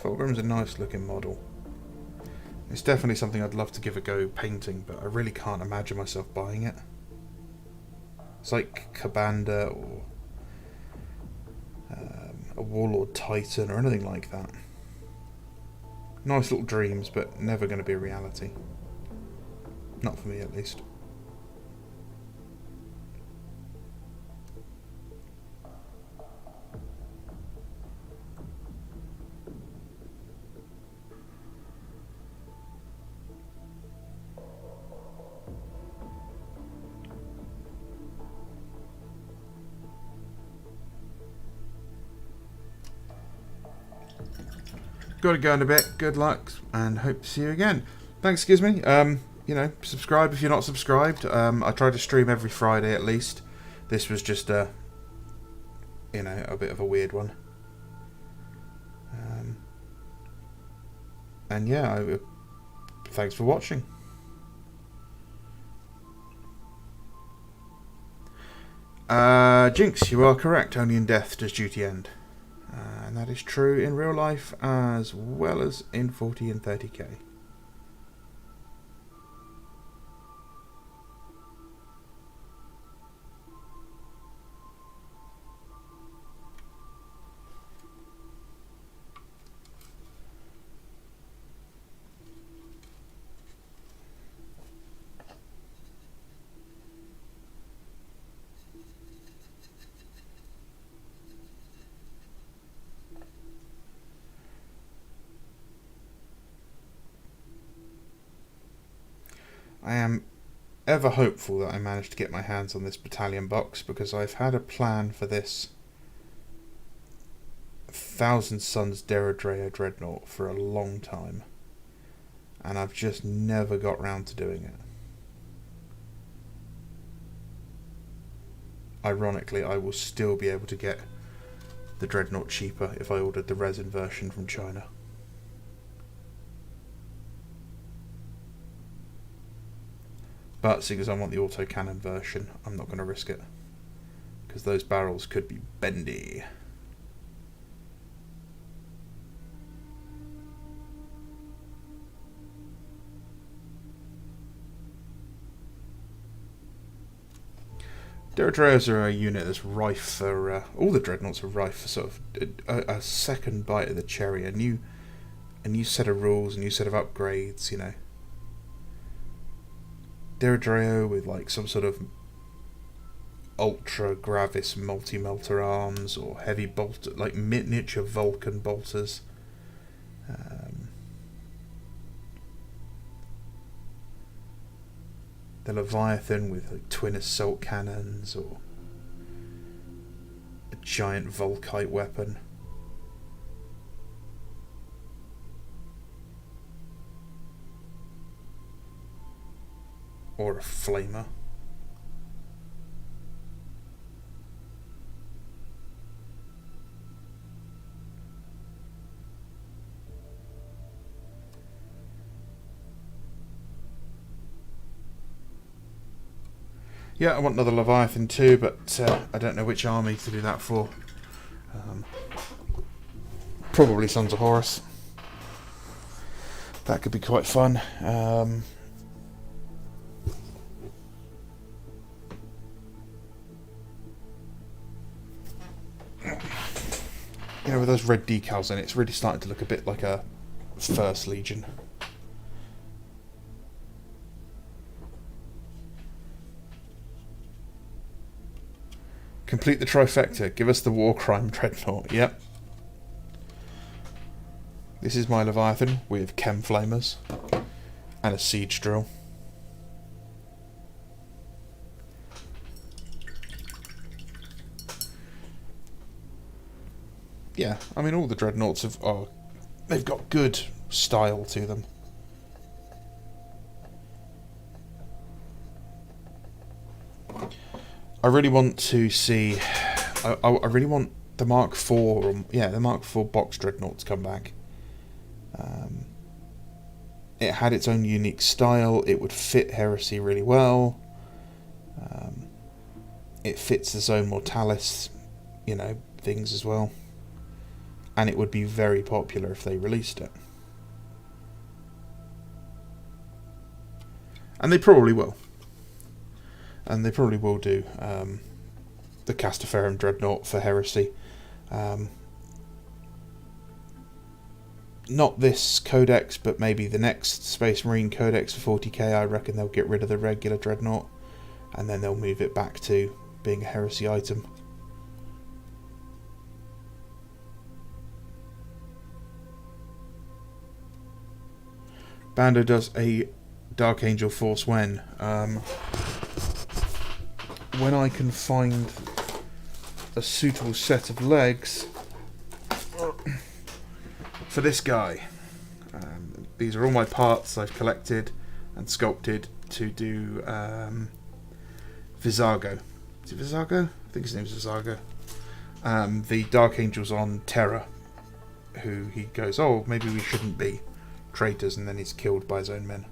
Fulgrim's a nice looking model. It's definitely something I'd love to give a go painting, but I really can't imagine myself buying it. It's like Bando or a Warlord Titan or anything like that. Nice little dreams, but never going to be a reality. Not for me, at least. Got to go in a bit. Good luck, and hope to see you again. Thanks, Gizme. You know, subscribe if you're not subscribed. I try to stream every Friday at least. This was just a, you know, a bit of a weird one. And yeah, thanks for watching. Jinx, you are correct. Only in death does duty end. And that is true in real life as well as in 40 and 30k. I am ever hopeful that I managed to get my hands on this battalion box, because I've had a plan for this Thousand Suns Deradrea Dreadnought for a long time, and I've just never got round to doing it. Ironically, I will still be able to get the Dreadnought cheaper if I ordered the resin version from China. But seeing as I want the autocannon version, I'm not going to risk it, because those barrels could be bendy. Deradreas are a unit that's rife for, all the Dreadnoughts are rife for sort of a second bite of the cherry, a new set of rules, a new set of upgrades, you know. Deradreo with like some sort of ultra gravis multi-melter arms, or heavy bolter, like miniature Vulcan bolters. The Leviathan with like twin assault cannons, or a giant Volkite weapon. Or a flamer. Yeah, I want another Leviathan too, but I don't know which army to do that for. Probably Sons of Horus. That could be quite fun. You know, with those red decals in it, it's really starting to look a bit like a First Legion. Complete the trifecta. Give us the War Crime Dreadnought. Yep. This is my Leviathan with chem flamers and a siege drill. Yeah, I mean, all the Dreadnoughts they've got good style to them. I really want to see. I really want the Mark IV, the Mark IV box Dreadnought to come back. It had its own unique style. It would fit Heresy really well. It fits the Zone Mortalis, you know, things as well. and it would be very popular if they released it. And they probably will. And they probably will do the Castaferum Dreadnought for Heresy. Not this codex, but maybe the next Space Marine codex for 40k. I reckon they'll get rid of the regular Dreadnought, and then they'll move it back to being a Heresy item. Bando does a Dark Angel Force when I can find a suitable set of legs for this guy. These are all my parts I've collected and sculpted to do Vizago. Is it Vizago? I think his name's Vizago. The Dark Angels on Terra, who he goes, oh, maybe we shouldn't be traitors, and then he's killed by his own men.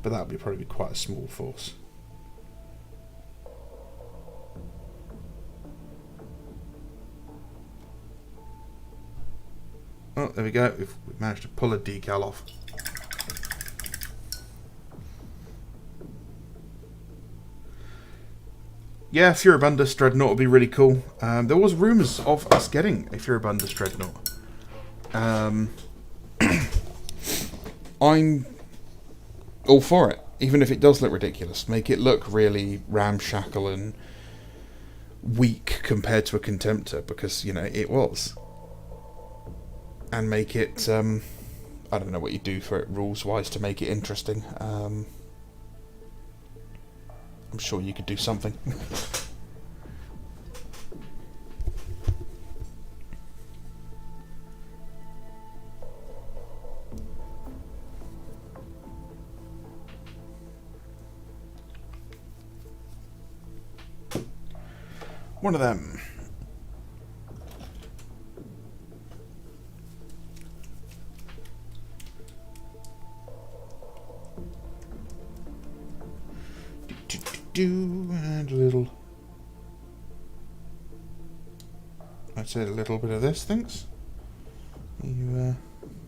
But that would probably be quite a small force. Oh, there we go. We've managed to pull a decal off. Yeah, Furibundus Dreadnought would be really cool. There was rumours of us getting a Furibundus Dreadnought. I'm all for it, even if it does look ridiculous. Make it look really ramshackle and weak compared to a Contemptor, because, you know, it was. And make it, I don't know what you do for it rules-wise to make it interesting. I'm sure you could do something. One of them. And a little. I'd say a little bit of this, thanks. You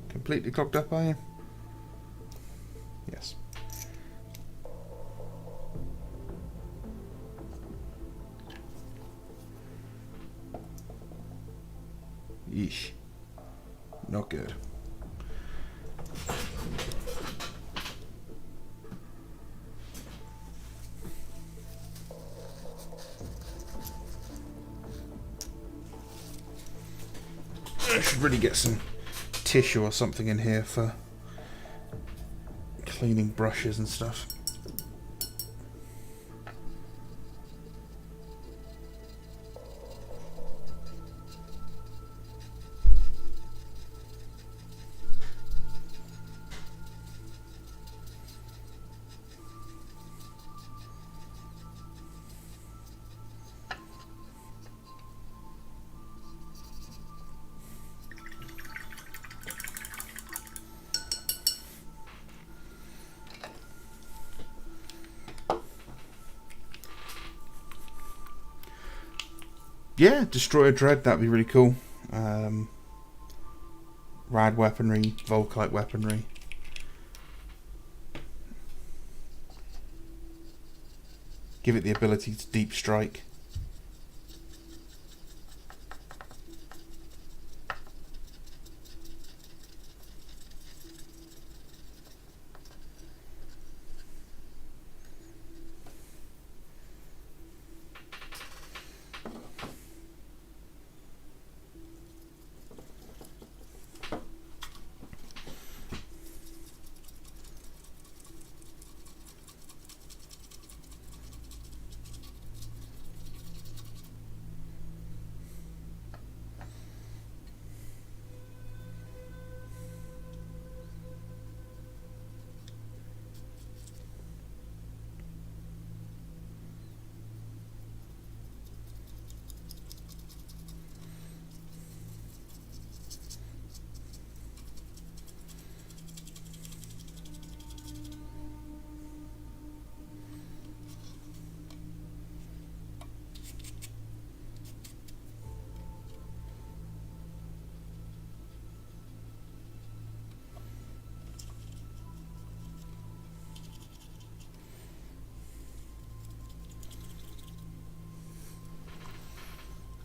completely clogged up, are you? Yes. Yeesh. Not good. I should really get some tissue or something in here for cleaning brushes and stuff. Yeah, Destroyer Dread, that'd be really cool. Rad weaponry, Volkite weaponry. Give it the ability to deep strike.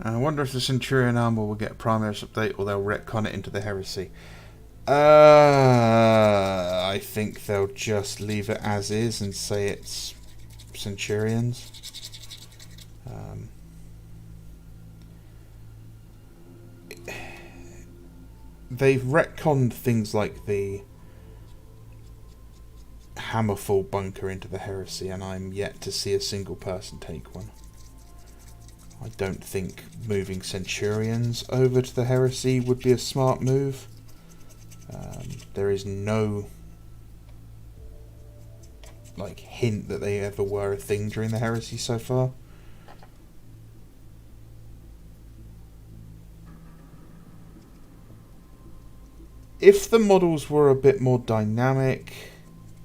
I wonder if the Centurion armor will get a Primaris update or they'll retcon it into the Heresy. I think they'll just leave it as is and say it's Centurions. They've retconned things like the Hammerfall bunker into the Heresy, and I'm yet to see a single person take one. I don't think moving Centurions over to the Heresy would be a smart move. There is no hint that they ever were a thing during the Heresy so far. If the models were a bit more dynamic,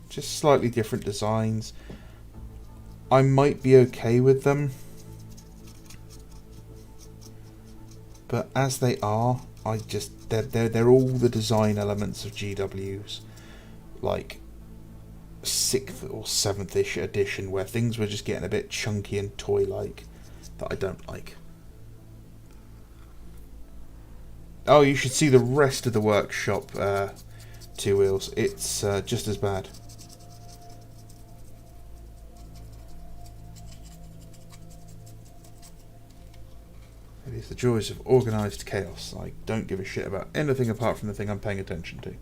just slightly different designs, I might be okay with them. But as they are, they're all the design elements of GWs, like 6th or 7th-ish edition, where things were just getting a bit chunky and toy-like, that I don't like. Oh, you should see the rest of the workshop, Two Wheels. It's just as bad. It is the joys of organised chaos. I don't give a shit about anything apart from the thing I'm paying attention to.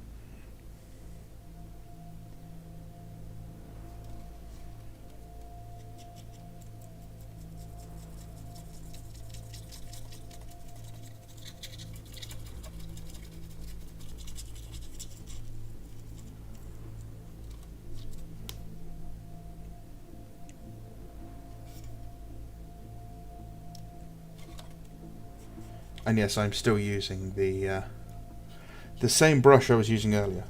And yes, I'm still using the same brush I was using earlier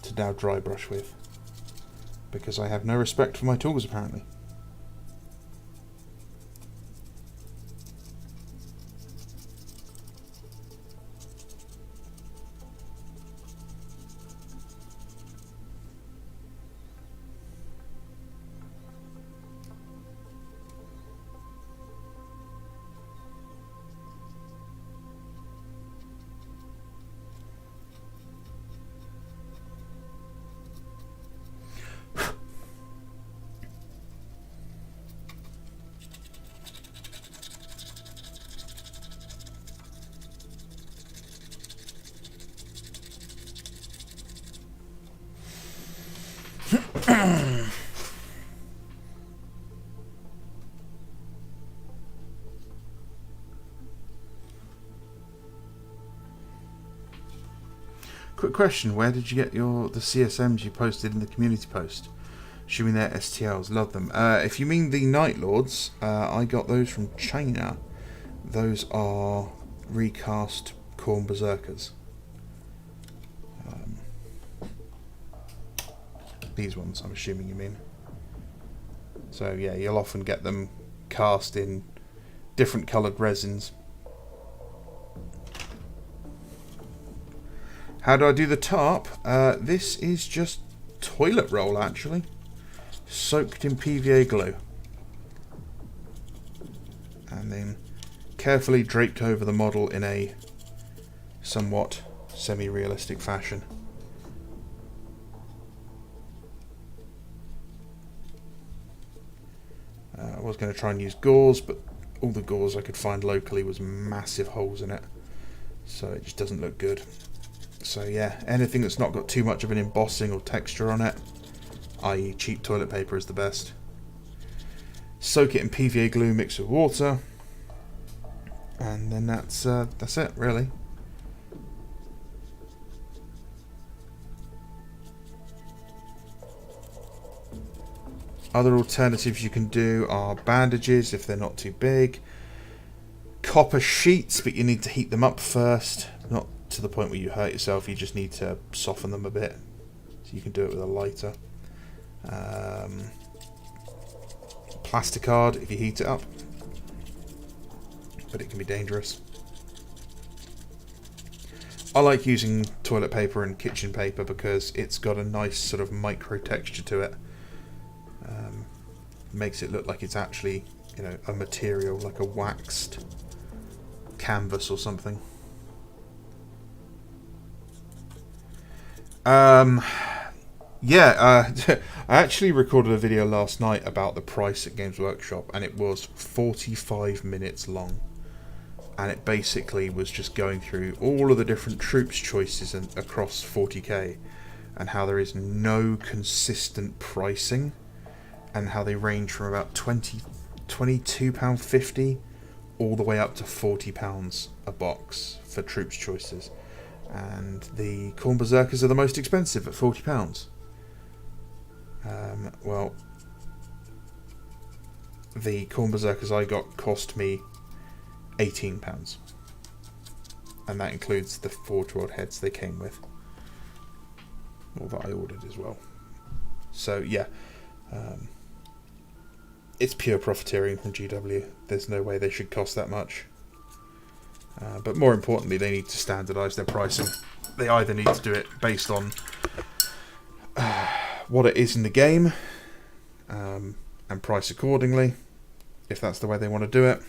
to now dry brush with, because I have no respect for my tools apparently. Quick question, where did you get the CSMs you posted in the community post? Assuming they're STLs, love them. If you mean the Night Lords, I got those from China. Those are recast Khorne Berserkers. These ones, I'm assuming you mean. So yeah, you'll often get them cast in different coloured resins. How do I do the tarp? This is just toilet roll, actually, soaked in PVA glue, and then carefully draped over the model in a somewhat semi-realistic fashion. I was going to try and use gauze, but all the gauze I could find locally was massive holes in it, so it just doesn't look good. So yeah, anything that's not got too much of an embossing or texture on it, i.e. cheap toilet paper, is the best. Soak it in PVA glue mixed with water, and then that's it really. Other alternatives you can do are bandages if they're not too big, copper sheets, but you need to heat them up first, not to the point where you hurt yourself, you just need to soften them a bit, so you can do it with a lighter. Plasticard if you heat it up, but it can be dangerous. I like using toilet paper and kitchen paper because it's got a nice sort of micro texture to it. Makes it look like it's actually you know, a material like a waxed canvas or something. Yeah, I actually recorded a video last night about the price at Games Workshop, and it was 45 minutes long. And it basically was just going through all of the different troops choices across 40k, and how there is no consistent pricing, and how they range from about £22.50 all the way up to £40 a box for troops choices. And the Khorne Berserkers are the most expensive at £40. Well, the Khorne Berserkers I got cost me £18, and that includes the Forge World heads they came with, or that I ordered as well. So yeah, it's pure profiteering from GW. There's no way they should cost that much. But more importantly, they need to standardise their pricing. They either need to do it based on what it is in the game, and price accordingly, if that's the way they want to do it,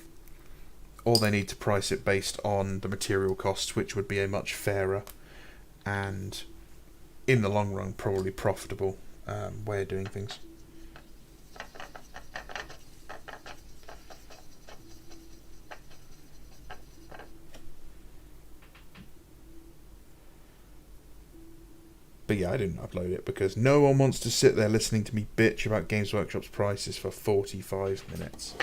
or they need to price it based on the material costs, which would be a much fairer and, in the long run, probably profitable way of doing things. But yeah, I didn't upload it because no one wants to sit there listening to me bitch about Games Workshop's prices for 45 minutes.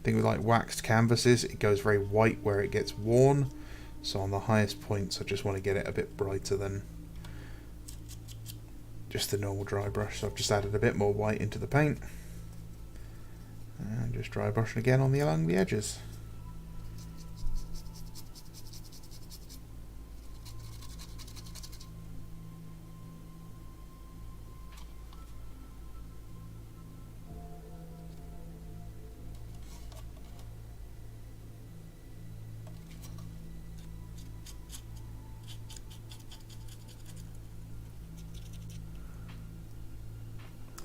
Thing with like waxed canvases, it goes very white where it gets worn, so on the highest points I just want to get it a bit brighter than just the normal dry brush. So I've just added a bit more white into the paint and just dry brushing again along the edges.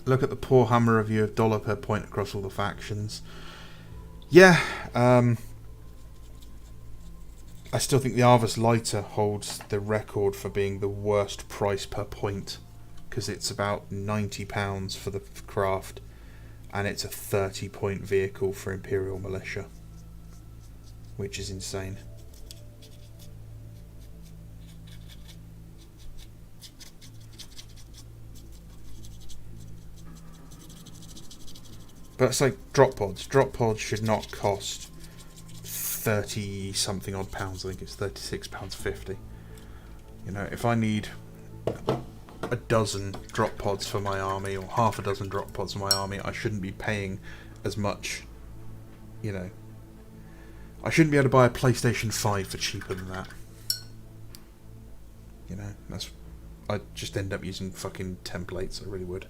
Look at the poor Hammer review of $1 per point across all the factions. Yeah, I still think the Arvus Lighter holds the record for being the worst price per point, because it's about £90 for the craft, and it's a 30-point vehicle for Imperial Militia, which is insane. But it's like drop pods. Drop pods should not cost 30 something odd pounds. I think it's £36.50. You know, if I need a dozen drop pods for my army, or half a dozen drop pods for my army, I shouldn't be paying as much. You know, I shouldn't be able to buy a PlayStation 5 for cheaper than that. You know, I'd just end up using fucking templates. I really would.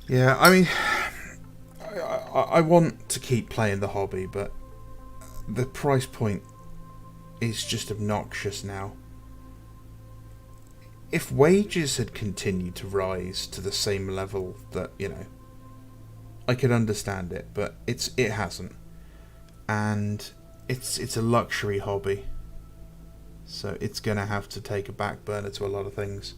Yeah, I mean, I want to keep playing the hobby, but the price point is just obnoxious now. If wages had continued to rise to the same level that, you know, I could understand it, but it hasn't. And it's a luxury hobby. So it's going to have to take a back burner to a lot of things.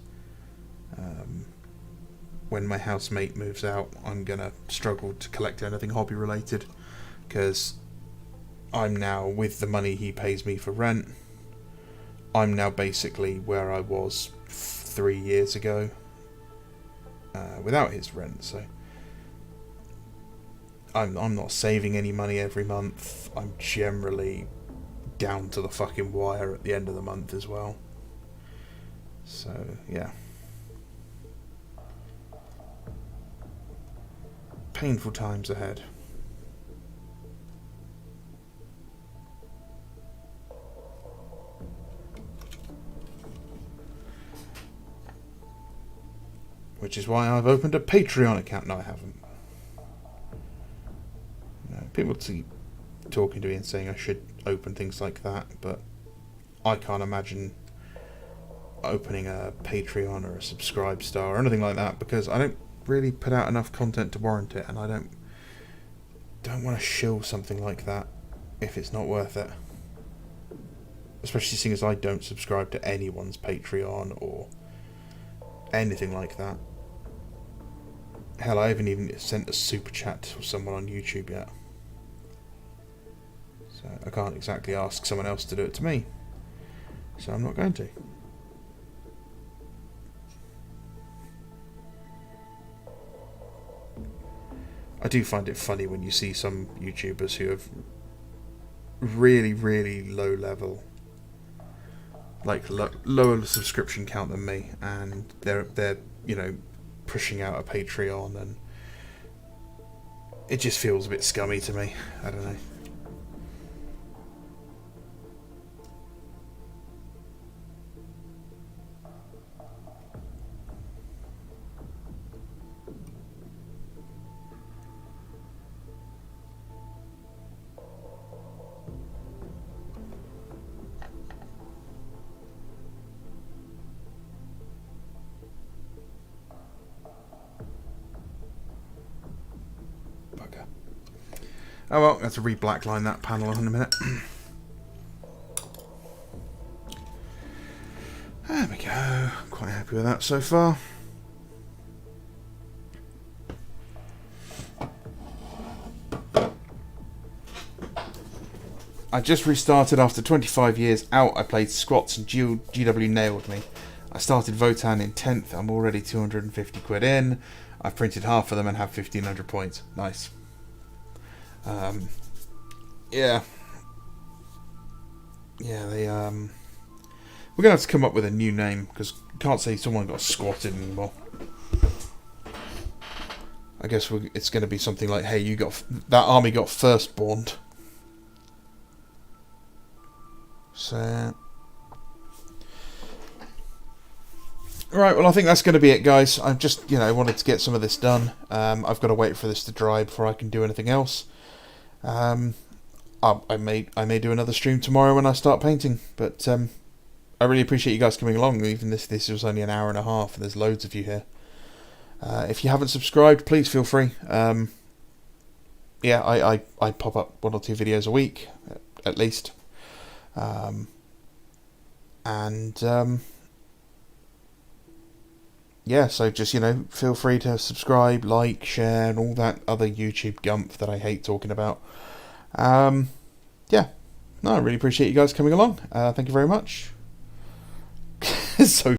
When my housemate moves out, I'm going to struggle to collect anything hobby related, because I'm now, with the money he pays me for rent, I'm now basically where I was 3 years ago without his rent. So I'm not saving any money every month. I'm generally down to the fucking wire at the end of the month as well. So yeah, painful times ahead. Which is why I've opened a Patreon account. No, I haven't. No, people keep talking to me and saying I should open things like that, but I can't imagine opening a Patreon or a Subscribe Star or anything like that, because I don't really put out enough content to warrant it, and I don't want to shill something like that if it's not worth it. Especially seeing as I don't subscribe to anyone's Patreon or anything like that. Hell, I haven't even sent a super chat to someone on YouTube yet. So I can't exactly ask someone else to do it to me. So I'm not going to. I do find it funny when you see some YouTubers who have really, really low level, like lower subscription count than me, and they're you know, pushing out a Patreon, and it just feels a bit scummy to me. I don't know. Oh well, I have to re-blackline that panel in a minute. There we go. Quite happy with that so far. I just restarted after 25 years out. I played squats and GW nailed me. I started Votan in 10th. I'm already 250 quid in. I've printed half of them and have 1500 points. Nice. Yeah, they we're gonna have to come up with a new name, because can't say someone got squatted anymore. I guess it's going to be something like, hey, you got that army got firstborn. So right, well, I think that's going to be it, guys. I just, you know, wanted to get some of this done. I've got to wait for this to dry before I can do anything else. I may do another stream tomorrow when I start painting, but I really appreciate you guys coming along. Even this was only an hour and a half, and there's loads of you here. If you haven't subscribed, please feel free. Yeah, I pop up 1 or 2 videos a week at least, yeah, so just, you know, feel free to subscribe, like, share, and all that other YouTube gumph that I hate talking about. Yeah, no, I really appreciate you guys coming along. Thank you very much. So